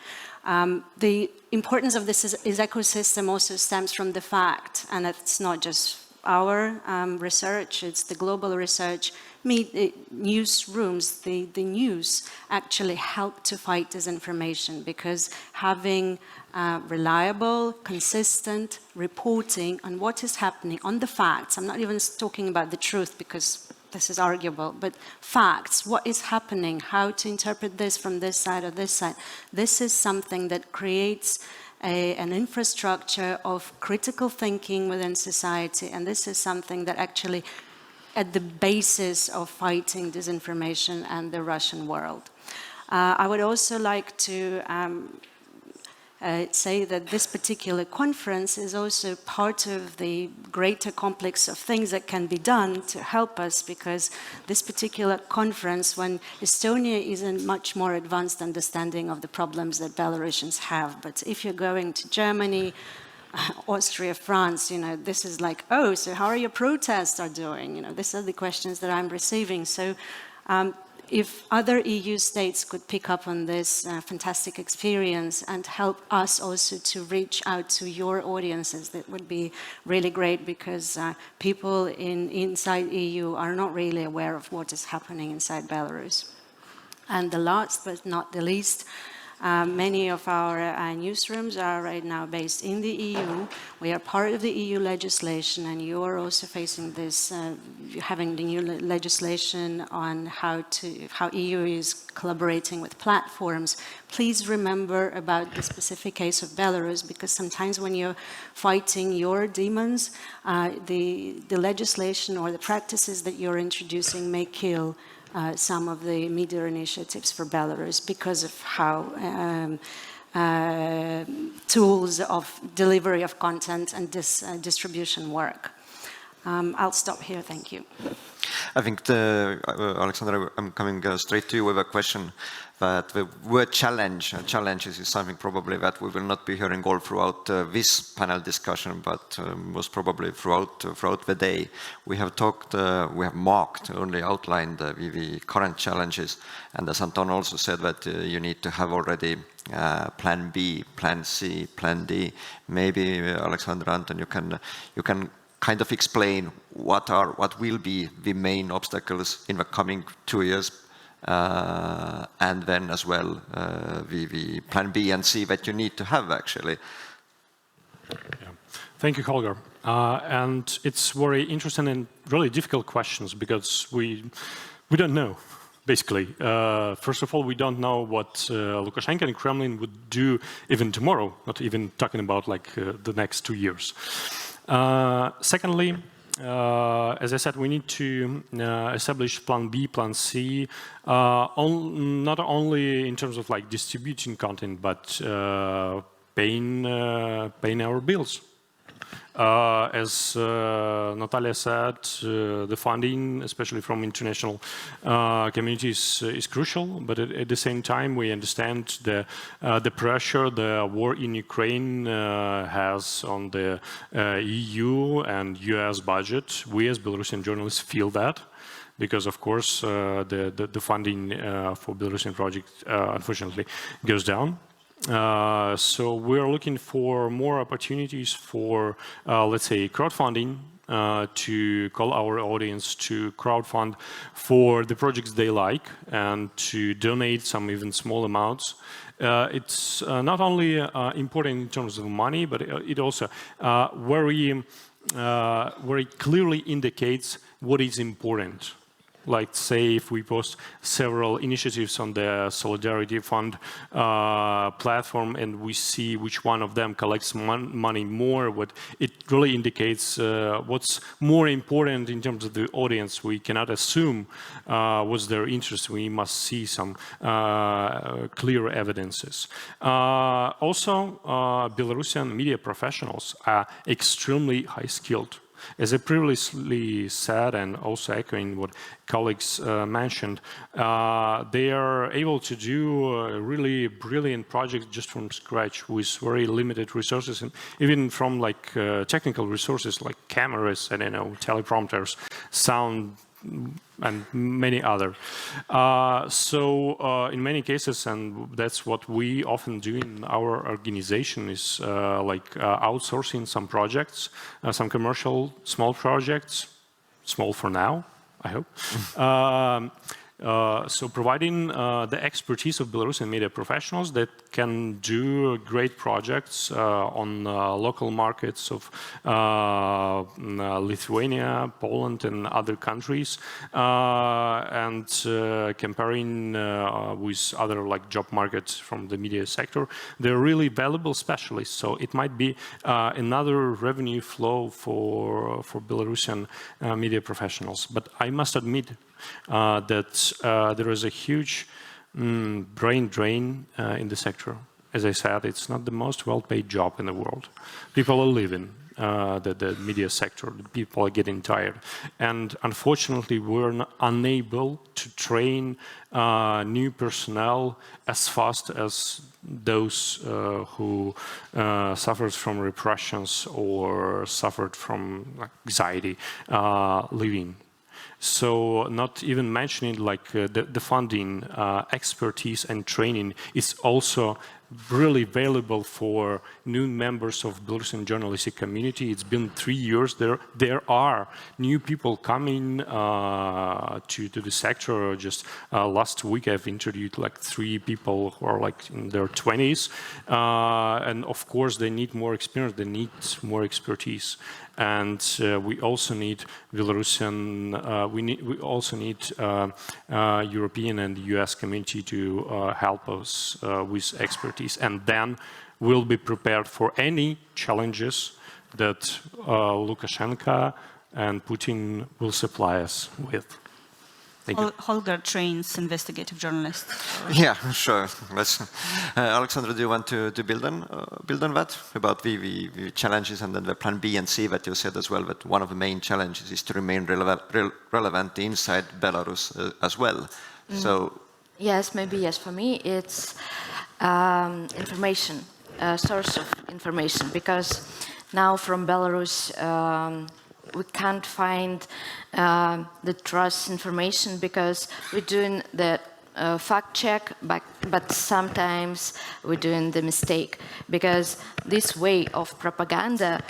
The importance of this ecosystem also stems from the fact, and it's not just our research, it's the global research, newsrooms, the news actually help to fight disinformation because having reliable, consistent reporting on what is happening, on the facts, I'm not even talking about the truth because this is arguable, but facts, what is happening, how to interpret this from this side or this side. This is something that creates an infrastructure of critical thinking within society, and this is something that actually at the basis of fighting disinformation and the Russian world. I would also like to say that this particular conference is also part of the greater complex of things that can be done to help us, because this particular conference, when Estonia is a much more advanced understanding of the problems that Belarusians have, but if you're going to Germany, Austria, France, this is like, oh, so how are your protests are doing? These are the questions that I'm receiving. So if other EU states could pick up on this fantastic experience and help us also to reach out to your audiences, that would be really great, because people inside EU are not really aware of what is happening inside Belarus. And the last but not the least, many of our newsrooms are right now based in the EU. We are part of the EU legislation, and you are also facing this, having the new legislation on how EU is collaborating with platforms. Please remember about the specific case of Belarus, because sometimes when you're fighting your demons, the legislation or the practices that you're introducing may kill some of the media initiatives for Belarus because of how tools of delivery of content and distribution work. I'll stop here, thank you. I think, Aleksandra, I'm coming straight to you with a question. That the word challenges is something probably that we will not be hearing all throughout this panel discussion, but most probably throughout the day. We have talked, we have marked, only outlined the current challenges, and as Anton also said, that you need to have already plan B, plan C, plan D. Maybe Aleksandra, Anton, you can kind of explain what will be the main obstacles in the coming 2 years. And then as well the plan B and C that you need to have actually. Yeah. Thank you, Holger. And it's very interesting and really difficult questions, because we don't know, basically. First of all, we don't know what Lukashenko and Kremlin would do even tomorrow, not even talking about like the next 2 years. Secondly, as I said, we need to establish plan B, plan C, not only in terms of like distributing content, but paying our bills. As Natalia said, the funding, especially from international communities, is crucial. But at the same time, we understand the pressure the war in Ukraine has on the EU and US budget. We as Belarusian journalists feel that, because of course the funding for Belarusian project unfortunately goes down. So we're looking for more opportunities for, let's say, crowdfunding to call our audience to crowdfund for the projects they like and to donate some even small amounts. It's not only important in terms of money, but it also very clearly indicates what is important. Like, say, if we post several initiatives on the Solidarity Fund platform and we see which one of them collects money more, it really indicates what's more important in terms of the audience. We cannot assume what's their interest. We must see some clear evidences. Also, Belarusian media professionals are extremely high-skilled. As I previously said, and also echoing what colleagues mentioned, they are able to do really brilliant projects just from scratch with very limited resources, and even from like technical resources like cameras, I don't know, teleprompters, sound, and many other. So in many cases, and that's what we often do in our organization, is outsourcing some projects, some commercial small projects, small for now, I hope. So providing the expertise of Belarusian media professionals that can do great projects on local markets of Lithuania, Poland, and other countries, and comparing with other like job markets from the media sector. They're really valuable specialists, so it might be another revenue flow for Belarusian media professionals. But I must admit that there is a huge brain drain in the sector. As I said, it's not the most well-paid job in the world. People are leaving the media sector. People are getting tired. And unfortunately, we're unable to train new personnel as fast as those who suffered from repressions or suffered from anxiety leaving. So not even mentioning like the funding, expertise and training is also really valuable for new members of Belarusian journalistic community. It's been 3 years. There are new people coming to the sector. Just last week I've interviewed like 3 people who are like in their 20s. And of course they need more experience, they need more expertise. And we also need Belarusian, we also need European and US community to help us with expertise, and then we'll be prepared for any challenges that Lukashenko and Putin will supply us with. Thank you. Holger trains investigative journalists. Yeah, sure. Aleksandra, do you want to build on that about the challenges and then the plan B and C that you said as well? That one of the main challenges is to remain relevant inside Belarus as well. So yes, maybe yes. For me, it's information, source of information, because now from Belarus. We can't find the trust information because we're doing the fact check, but sometimes we're doing the mistake because this way of propaganda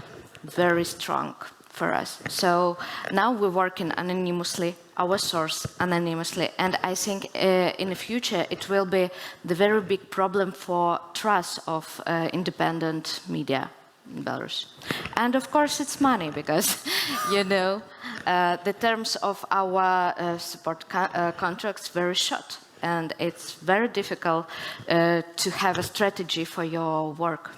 very strong for us. So now we're working anonymously, our source anonymously, and I think in the future it will be the very big problem for trust of independent media in Belarus. And of course it's money, because you know the terms of our support contracts very short, and it's very difficult to have a strategy for your work.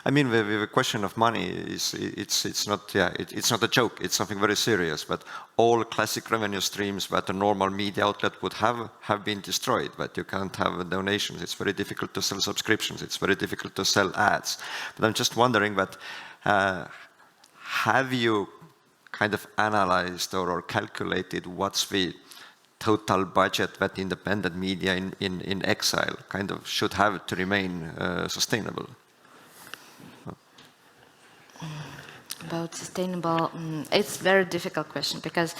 I mean, the question of money is it's not a joke. It's something very serious. But all classic revenue streams that a normal media outlet would have been destroyed. But you can't have donations. It's very difficult to sell subscriptions. It's very difficult to sell ads. But I'm just wondering that have you kind of analyzed or calculated what's the total budget that independent media in exile kind of should have to remain sustainable? About sustainable, it's a very difficult question, because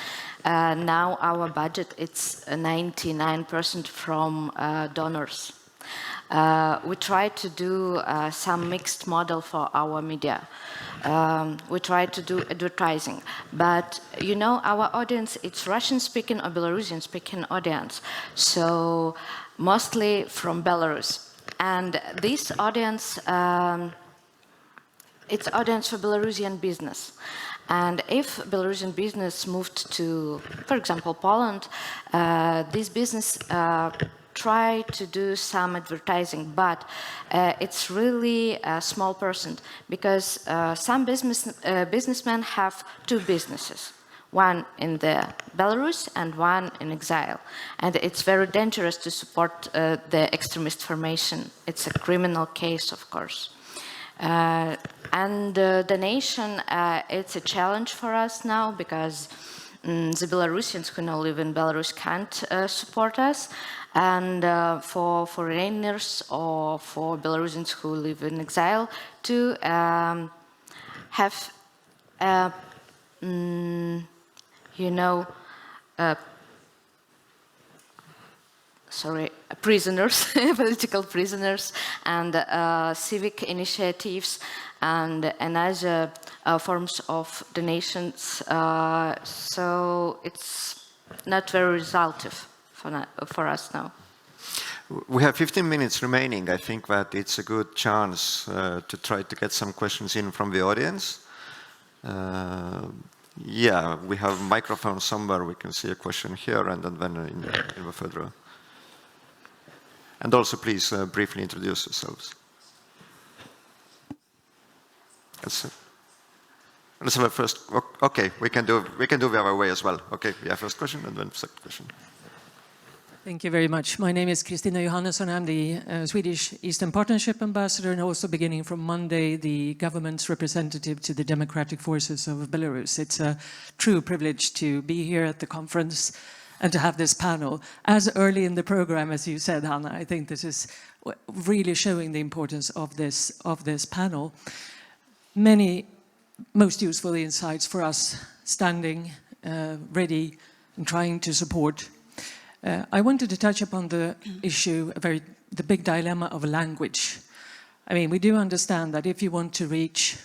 now our budget, it's 99% from donors. We try to do some mixed model for our media. We try to do advertising, but you know, our audience, it's Russian-speaking or Belarusian-speaking audience, so mostly from Belarus. And this audience, it's audience for Belarusian business. And if Belarusian business moved to, for example, Poland, this business try to do some advertising, but it's really a small percent, because some businessmen have two businesses, one in the Belarus and one in exile. And it's very dangerous to support the extremist formation. It's a criminal case, of course. And the nation, it's a challenge for us now, because the Belarusians who now live in Belarus can't support us. And for foreigners or for Belarusians who live in exile to have, you know, prisoners, political prisoners, and civic initiatives, and other forms of donations. So it's not very resultive for us now. We have 15 minutes remaining. I think that it's a good chance to try to get some questions in from the audience. Yeah, we have a microphone somewhere. We can see a question here, and then in the third row. And also, please briefly introduce yourselves. Let's have a first. Okay, we can do the other way as well. Okay, yeah, first question and then second question. Thank you very much. My name is Kristina Johannesson. I'm the Swedish Eastern Partnership Ambassador, and also beginning from Monday, the government's representative to the democratic forces of Belarus. It's a true privilege to be here at the conference and to have this panel. As early in the program, as you said, Hanna, I think this is really showing the importance of this panel. Many most useful insights for us standing ready and trying to support. I wanted to touch upon the issue, the big dilemma of language. I mean, we do understand that if you want to reach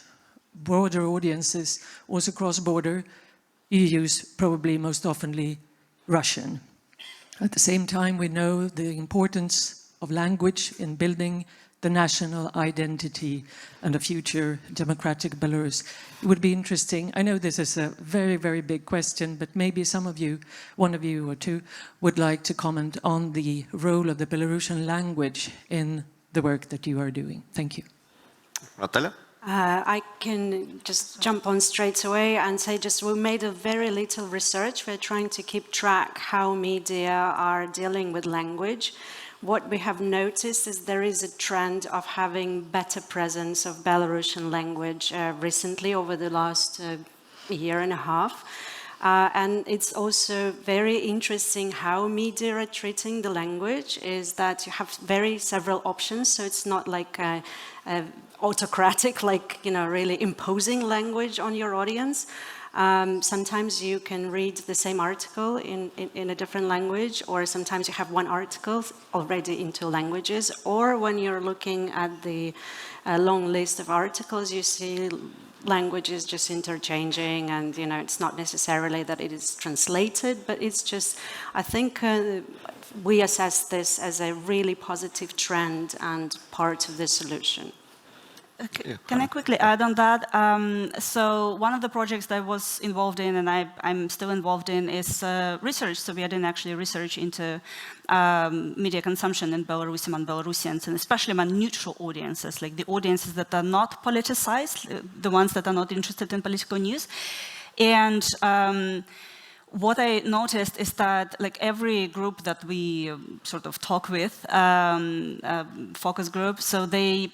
broader audiences, also cross-border, you use probably most oftenly Russian. At the same time, we know the importance of language in building the national identity and a future democratic Belarus. It would be interesting. I know this is a very, very big question, but maybe some of you, one of you or two, would like to comment on the role of the Belarusian language in the work that you are doing. Thank you. Natalia? I can just jump on straight away and say we made a very little research. We're trying to keep track how media are dealing with language. What we have noticed is there is a trend of having better presence of Belarusian language recently over the last year and a half. And it's also very interesting how media are treating the language, is that you have several options, so it's not like autocratic, like, you know, really imposing language on your audience. Sometimes you can read the same article in a different language, or sometimes you have one article already in two languages, or when you're looking at the long list of articles, you see languages just interchanging, and, you know, it's not necessarily that it is translated, but it's just, I think we assess this as a really positive trend and part of the solution. Okay. Can I quickly add on that? So one of the projects that I was involved in, and I'm still involved in, is research. So we are doing actually research into media consumption in Belarus among Belarusians, and especially among neutral audiences, like the audiences that are not politicized, the ones that are not interested in political news. And what I noticed is that, like, every group that we sort of talk with, focus group, so they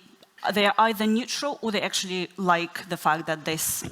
they are either neutral or they actually like the fact that this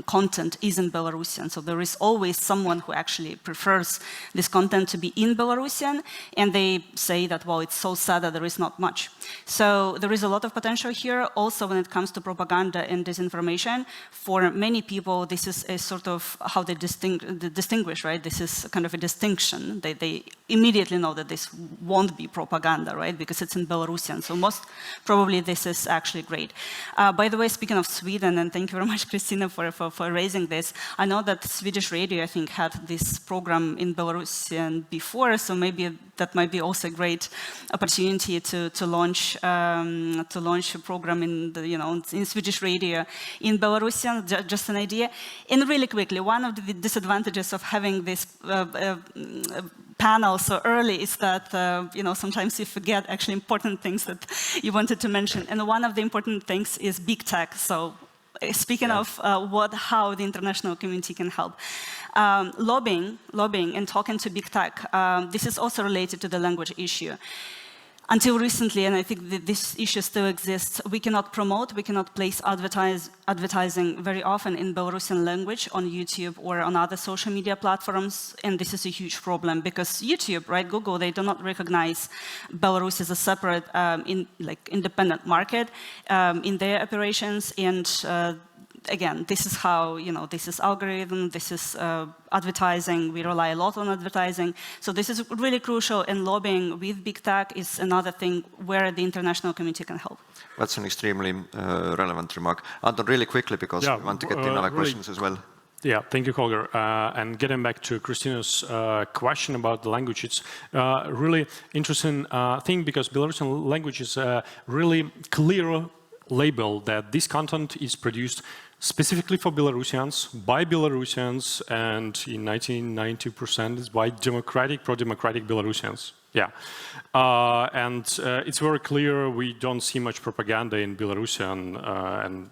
content is in Belarusian. So there is always someone who actually prefers this content to be in Belarusian, and they say that, well, it's so sad that there is not much. So there is a lot of potential here. Also, when it comes to propaganda and disinformation, for many people, this is a sort of how they distinguish, right? This is kind of a distinction. They immediately know that this won't be propaganda, right? Because it's in Belarusian. So most probably this is actually great. By the way, speaking of Sweden, and thank you very much, Christina, for raising this. I know that Swedish radio, I think, had this program in Belarusian before, so maybe that might be also a great opportunity to launch a program in in Swedish radio in Belarusian. Just an idea. And really quickly, one of the disadvantages of having this panel so early is that sometimes you forget actually important things that you wanted to mention. And one of the important things is big tech. So speaking of how the international community can help. Lobbying and talking to big tech, this is also related to the language issue. Until recently, and I think that this issue still exists, we cannot promote, we cannot place advertising very often in Belarusian language on YouTube or on other social media platforms, and this is a huge problem because YouTube, right, Google, they do not recognize Belarus as a separate, independent market in their operations, and again, this is how, this is algorithm, this is advertising, we rely a lot on advertising. So this is really crucial, and lobbying with big tech is another thing where the international community can help. That's an extremely relevant remark. Anton, really quickly, because we want to get in other questions as well. Yeah, thank you, Holger. And getting back to Christina's question about the language, it's a really interesting thing because Belarusian language is a really clear label that this content is produced specifically for Belarusians, by Belarusians, and in 90% is by pro-democratic Belarusians. Yeah, and it's very clear we don't see much propaganda in Belarusian, and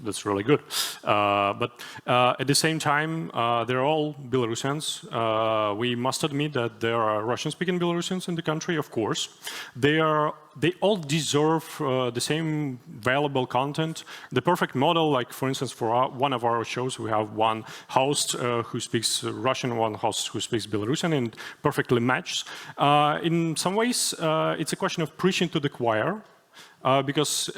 that's really good. But at the same time, they're all Belarusians. We must admit that there are Russian-speaking Belarusians in the country, of course. They all deserve the same valuable content. The perfect model, like for instance, for one of our shows, we have one host who speaks Russian, one host who speaks Belarusian, and perfectly matches. In some ways, it's a question of preaching to the choir, because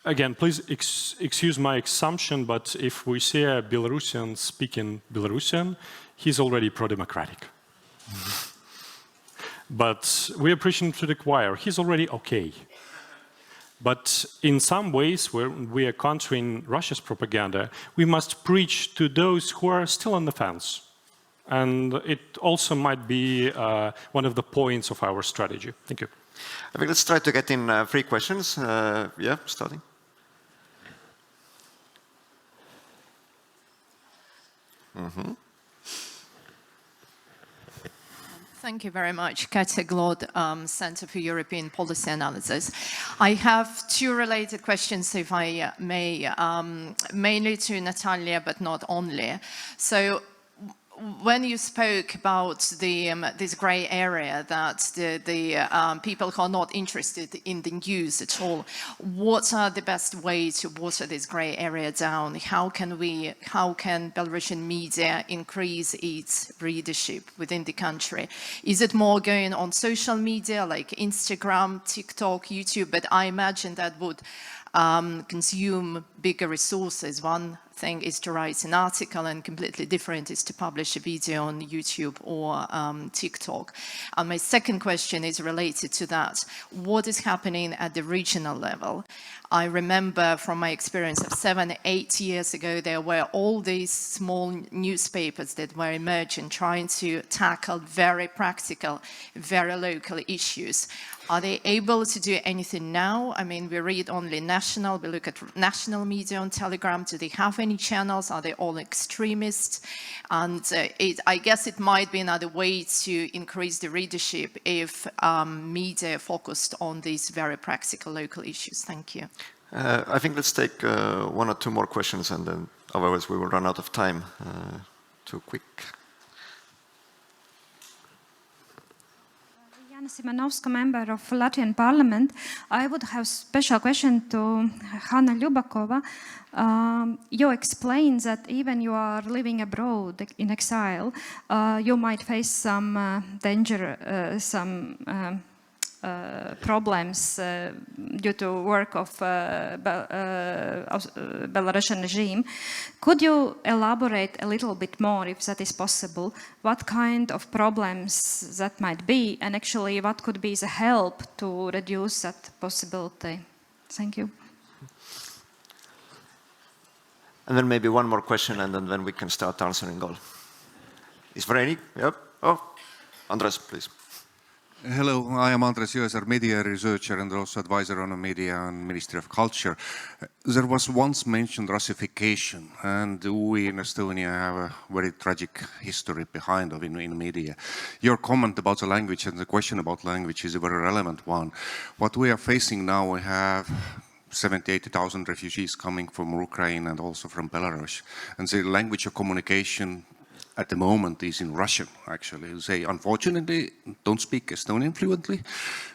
again, please excuse my assumption, but if we see a Belarusian speaking Belarusian, he's already pro-democratic. But we are preaching to the choir. He's already okay. But in some ways, where we are countering Russia's propaganda, we must preach to those who are still on the fence. And it also might be one of the points of our strategy. Thank you. I think let's try to get in 3 questions. Yeah, starting. Mm-hmm. Thank you very much. Katya Glod, Center for European Policy Analysis. I have 2 related questions, if I may, mainly to Natalia, but not only. So, when you spoke about this grey area that the people who are not interested in the news at all, what are the best ways to water this grey area down? How can Belarusian media increase its readership within the country? Is it more going on social media like Instagram, TikTok, YouTube? But I imagine that would consume bigger resources. One thing is to write an article, and completely different is to publish a video on YouTube or TikTok. And my second question is related to that. What is happening at the regional level? I remember from my experience of 7, 8 years ago, there were all these small newspapers that were emerging, trying to tackle very practical, very local issues. Are they able to do anything now? I mean, we read only national, we look at national media on Telegram. Do they have any channels? Are they all extremists? And I guess it might be another way to increase the readership if media focused on these very practical local issues. Thank you. I think let's take 1 or 2 more questions, and then otherwise we will run out of time. Too quick. Malynovska, member of Latvian Parliament. I would have special question to Hanna Liubakova. You explained that even you are living abroad in exile, you might face some danger, some problems due to work of Belarusian regime. Could you elaborate a little bit more, if that is possible, what kind of problems that might be, and actually what could be the help to reduce that possibility? Thank you. And then maybe one more question, and then we can start answering all. Is there any? Yep. Oh, Andres, please. Hello, I am Andres Jõesaar, media researcher and also advisor on media and Ministry of Culture. There was once mentioned Russification, and we in Estonia have a very tragic history behind of in media. Your comment about the language and the question about language is a very relevant one. What we are facing now, we have 70,000-80,000 refugees coming from Ukraine and also from Belarus, and the language of communication at the moment is in Russian, actually. They unfortunately don't speak Estonian fluently.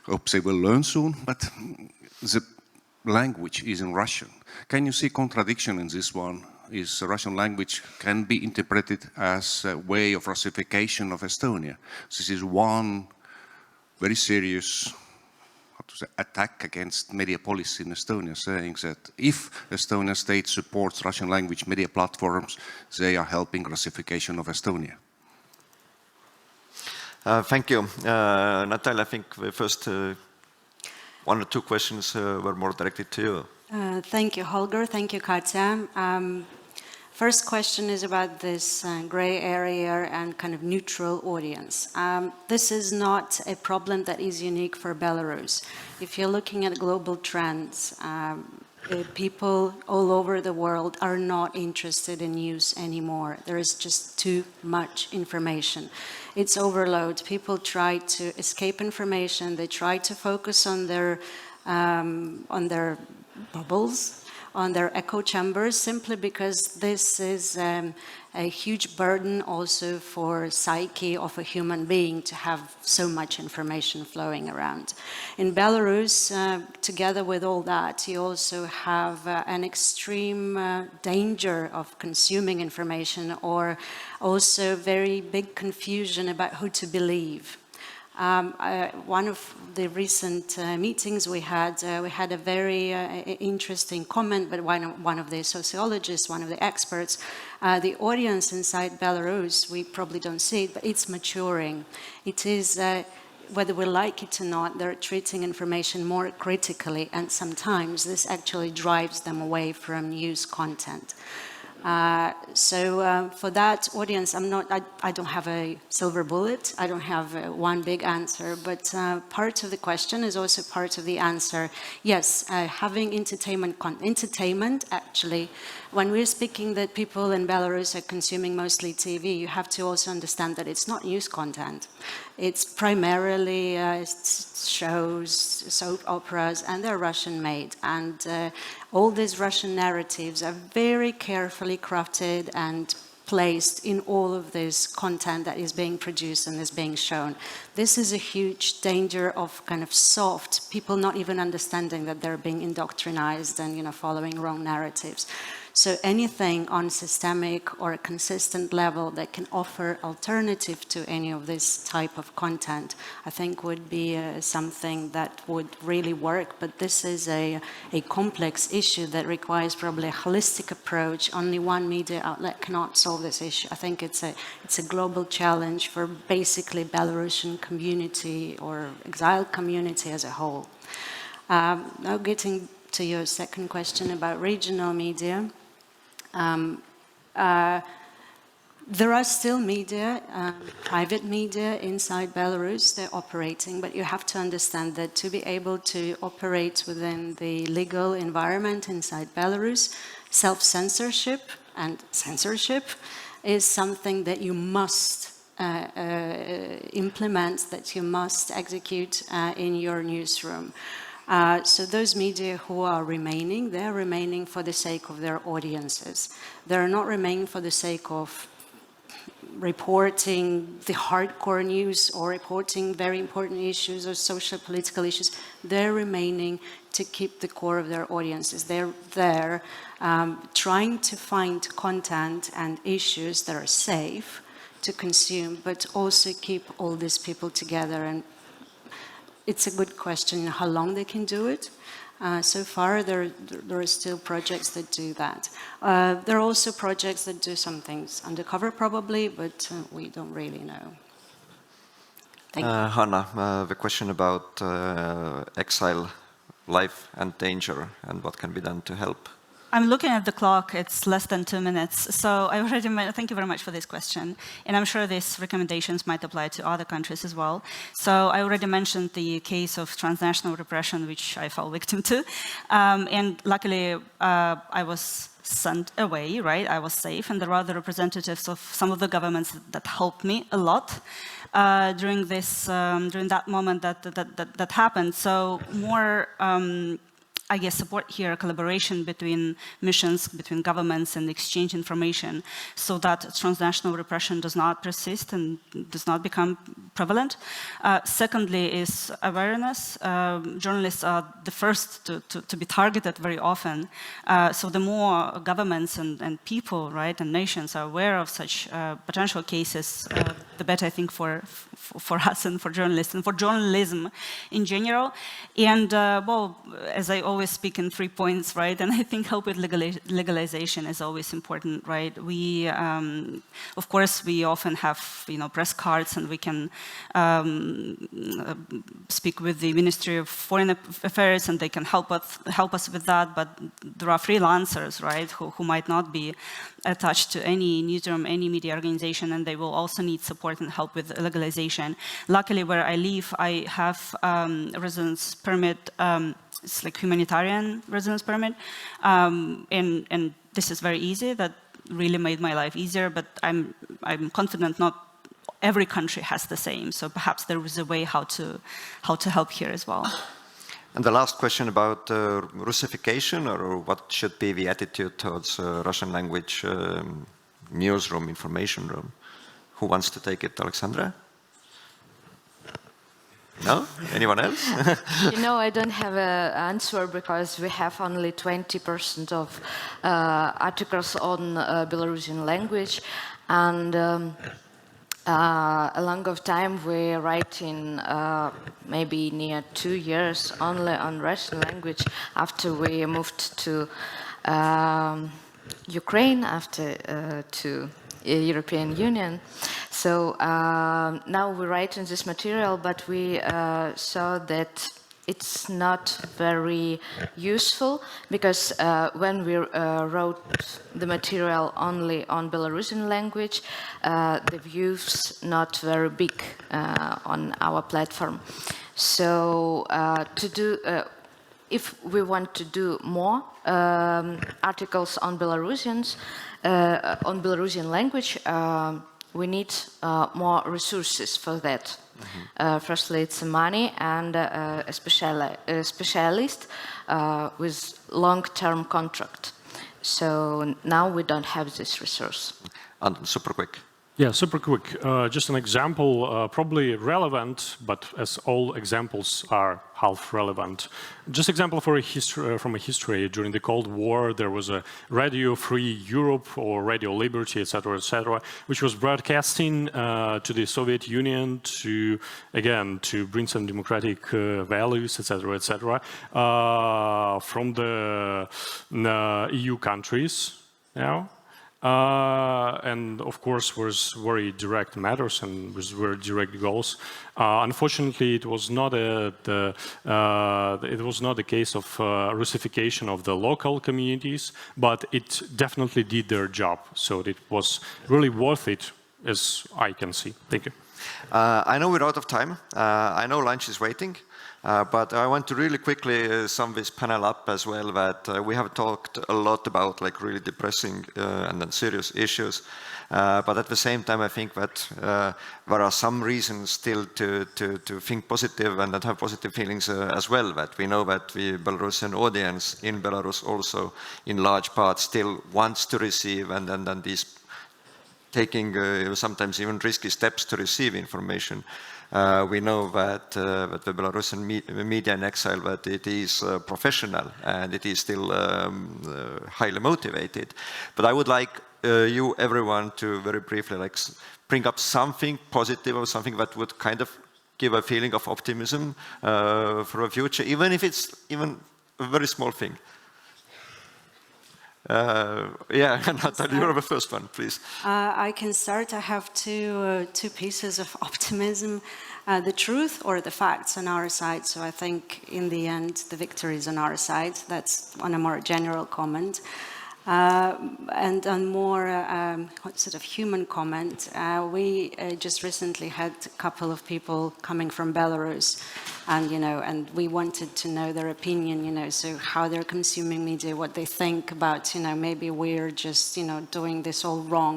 Hope they will learn soon, but the language is in Russian. Can you see contradiction in this one? Is the Russian language can be interpreted as a way of Russification of Estonia? This is one very serious attack against media policy in Estonia, saying that if Estonian state supports Russian language media platforms, they are helping Russification of Estonia. Thank you. Natalia, I think the first one or two questions were more directed to you. Thank you, Holger. Thank you, Katya. First question is about this gray area and kind of neutral audience. This is not a problem that is unique for Belarus. If you're looking at global trends, people all over the world are not interested in news anymore. There is just too much information. It's overload. People try to escape information. They try to focus on their bubbles, on their echo chambers, simply because this is a huge burden also for psyche of a human being to have so much information flowing around. In Belarus, together with all that, you also have an extreme danger of consuming information, or also very big confusion about who to believe. One of the recent meetings we had a very interesting comment, but one of the sociologists, one of the experts, the audience inside Belarus, we probably don't see it, but it's maturing. It is, whether we like it or not, they're treating information more critically, and sometimes this actually drives them away from news content. So for that audience, I don't have a silver bullet. I don't have one big answer, but part of the question is also part of the answer. Yes, having entertainment, actually, when we're speaking that people in Belarus are consuming mostly TV, you have to also understand that it's not news content. It's primarily shows, soap operas, and they're Russian-made. And all these Russian narratives are very carefully crafted and placed in all of this content that is being produced and is being shown. This is a huge danger of kind of soft people not even understanding that they're being indoctrinized and following wrong narratives. So anything on systemic or a consistent level that can offer alternative to any of this type of content, I think would be something that would really work. But this is a complex issue that requires probably a holistic approach. Only one media outlet cannot solve this issue. I think it's a global challenge for basically Belarusian community or exiled community as a whole. Now getting to your second question about regional media. There are still media, private media inside Belarus, they're operating, but you have to understand that to be able to operate within the legal environment inside Belarus, self-censorship and censorship is something that you must implement, that you must execute in your newsroom. So those media who are remaining, they're remaining for the sake of their audiences. They're not remaining for the sake of reporting the hardcore news or reporting very important issues or social political issues, they're remaining to keep the core of their audiences. They're there trying to find content and issues that are safe to consume, but also keep all these people together. And it's a good question how long they can do it. So far, there are still projects that do that. There are also projects that do some things undercover, probably, but we don't really know. Thank you. Hanna, the question about exile, life and danger, and what can be done to help. I'm looking at the clock, it's less than 2 minutes. So I already thank you very much for this question. And I'm sure these recommendations might apply to other countries as well. So I already mentioned the case of transnational repression, which I fell victim to. And luckily, I was sent away, right? I was safe. And there are other representatives of some of the governments that helped me a lot during that moment that happened. So more I guess, support here collaboration between missions, between governments, and exchange information so that transnational repression does not persist and does not become prevalent. Secondly is awareness. Journalists are the first to be targeted very often. So the more governments and people, right, and nations are aware of such potential cases, the better, I think, for us and for journalists and for journalism in general. And well, as I always speak in 3 points, right? And I think help with legalization is always important, right? We, of course, we often have, press cards, and we can speak with the Ministry of Foreign Affairs, and they can help us with that. But there are freelancers, right, who might not be attached to any newsroom, any media organization, and they will also need support and help with legalization. Luckily, where I live, I have a residence permit. It's like humanitarian residence permit, and this is very easy. That really made my life easier. But I'm confident not every country has the same. So perhaps there is a way how to help here as well. And the last question about Russification, or what should be the attitude towards Russian language newsroom, information room. Who wants to take it, Aleksandra? No? Anyone else? I don't have an answer because we have only 20% of articles on Belarusian language, and a long of time we write in maybe near 2 years only on Russian language after we moved to Ukraine, after to European Union. So now we write in this material, but we saw that it's not very useful because when we wrote the material only on Belarusian language, the views not very big on our platform. So if we want to do more articles on Belarusian language, we need more resources for that. Mm-hmm. Firstly, it's money and a specialist with long-term contract. So now we don't have this resource. Anton, super quick. Yeah, super quick. Just an example, probably relevant, but as all examples are half relevant. Just example for from a history. During the Cold War, there was a Radio Free Europe or Radio Liberty, etc., which was broadcasting to the Soviet Union to bring some democratic values, etc., from the EU countries. And of course was very direct matters and was very direct goals. Unfortunately, it was not the case of Russification of the local communities, but it definitely did their job. So it was really worth it, as I can see. Thank you. I know we're out of time. I know lunch is waiting. But I want to really quickly sum this panel up as well, that we have talked a lot about really depressing and then serious issues. But at the same time, I think that there are some reasons still to think positive and that have positive feelings as well. That we know that the Belarusian audience in Belarus also in large part still wants to receive and then these taking sometimes even risky steps to receive information. We know that the Belarusian media in exile, that it is professional and it is still highly motivated. But I would like you, everyone, to very briefly bring up something positive or something that would kind of give a feeling of optimism for the future, even if it's even a very small thing. Yeah, Natalia, you're the first one, please. I can start. I have two pieces of optimism. The truth or the facts on our side. So I think in the end, the victory is on our side. That's on a more general comment. And on more sort of human comment, we just recently had a couple of people coming from Belarus, and and we wanted to know their opinion, so how they're consuming media, what they think about, maybe we're just, doing this all wrong,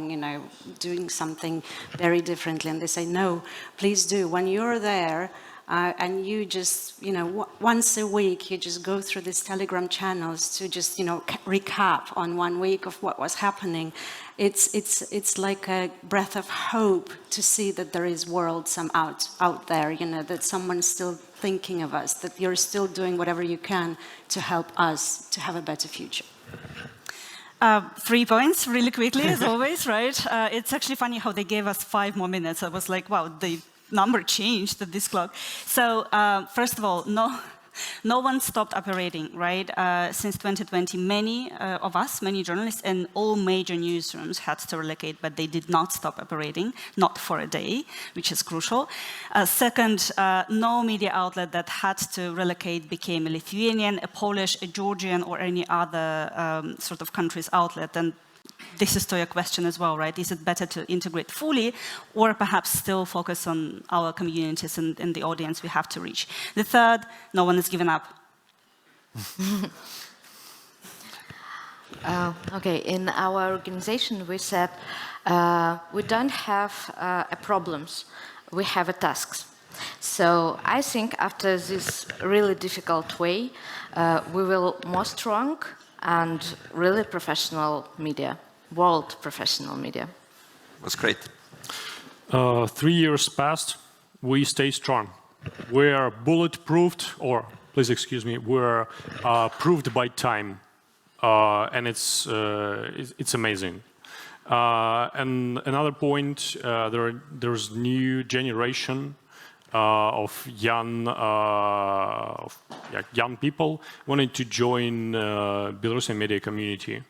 doing something very differently, and they say, no, please do. When you're there, and you just, once a week, you just go through these Telegram channels to just, recap on 1 week of what was happening. It's like a breath of hope to see that there is world out there, that someone's still thinking of us, that you're still doing whatever you can to help us to have a better future. 3 points really quickly, as always, right? It's actually funny how they gave us 5 more minutes. I was like, wow, the number changed at this clock. So first of all, no one stopped operating, right? Since 2020, many of us, many journalists and all major newsrooms had to relocate, but they did not stop operating, not for a day, which is crucial. Second, no media outlet that had to relocate became a Lithuanian, a Polish, a Georgian, or any other sort of country's outlet. And this is to your question as well, right? Is it better to integrate fully or perhaps still focus on our communities and the audience we have to reach? The third, no one has given up. Okay, in our organization we said we don't have problems, we have tasks. So I think after this really difficult way, we will more strong and really professional media, world professional media. That's great. 3 years passed, we stay strong. We're bulletproofed, or please excuse me, we're proved by time, and it's amazing. And another point, there's new generation of young people wanting to join Belarusian media community,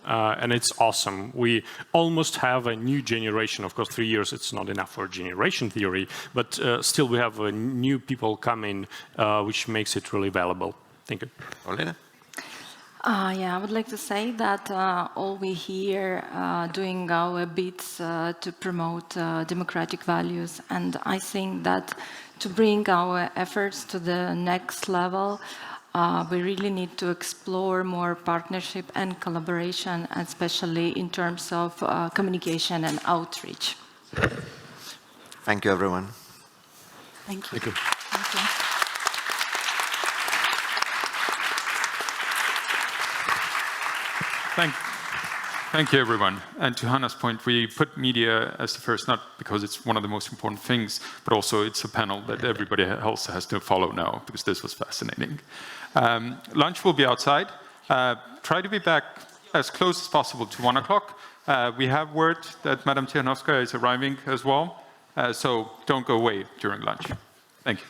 and it's awesome. We almost have a new generation. Of course, 3 years it's not enough for generation theory, but still we have new people coming, which makes it really valuable. Thank you. Olena? Yeah, I would like to say that all we here doing our bits to promote democratic values, and I think that to bring our efforts to the next level, we really need to explore more partnership and collaboration, especially in terms of communication and outreach. Thank you, everyone. Thank you. Thank you. Thank you. Thank you, everyone. And to Hanna's point, we put media as the first, not because it's one of the most important things, but also it's a panel that everybody else has to follow now, because this was fascinating. Lunch will be outside. Try to be back as close as possible to 1 o'clock. We have word that Madam Tihhanovskaya is arriving as well, so don't go away during lunch. Thank you.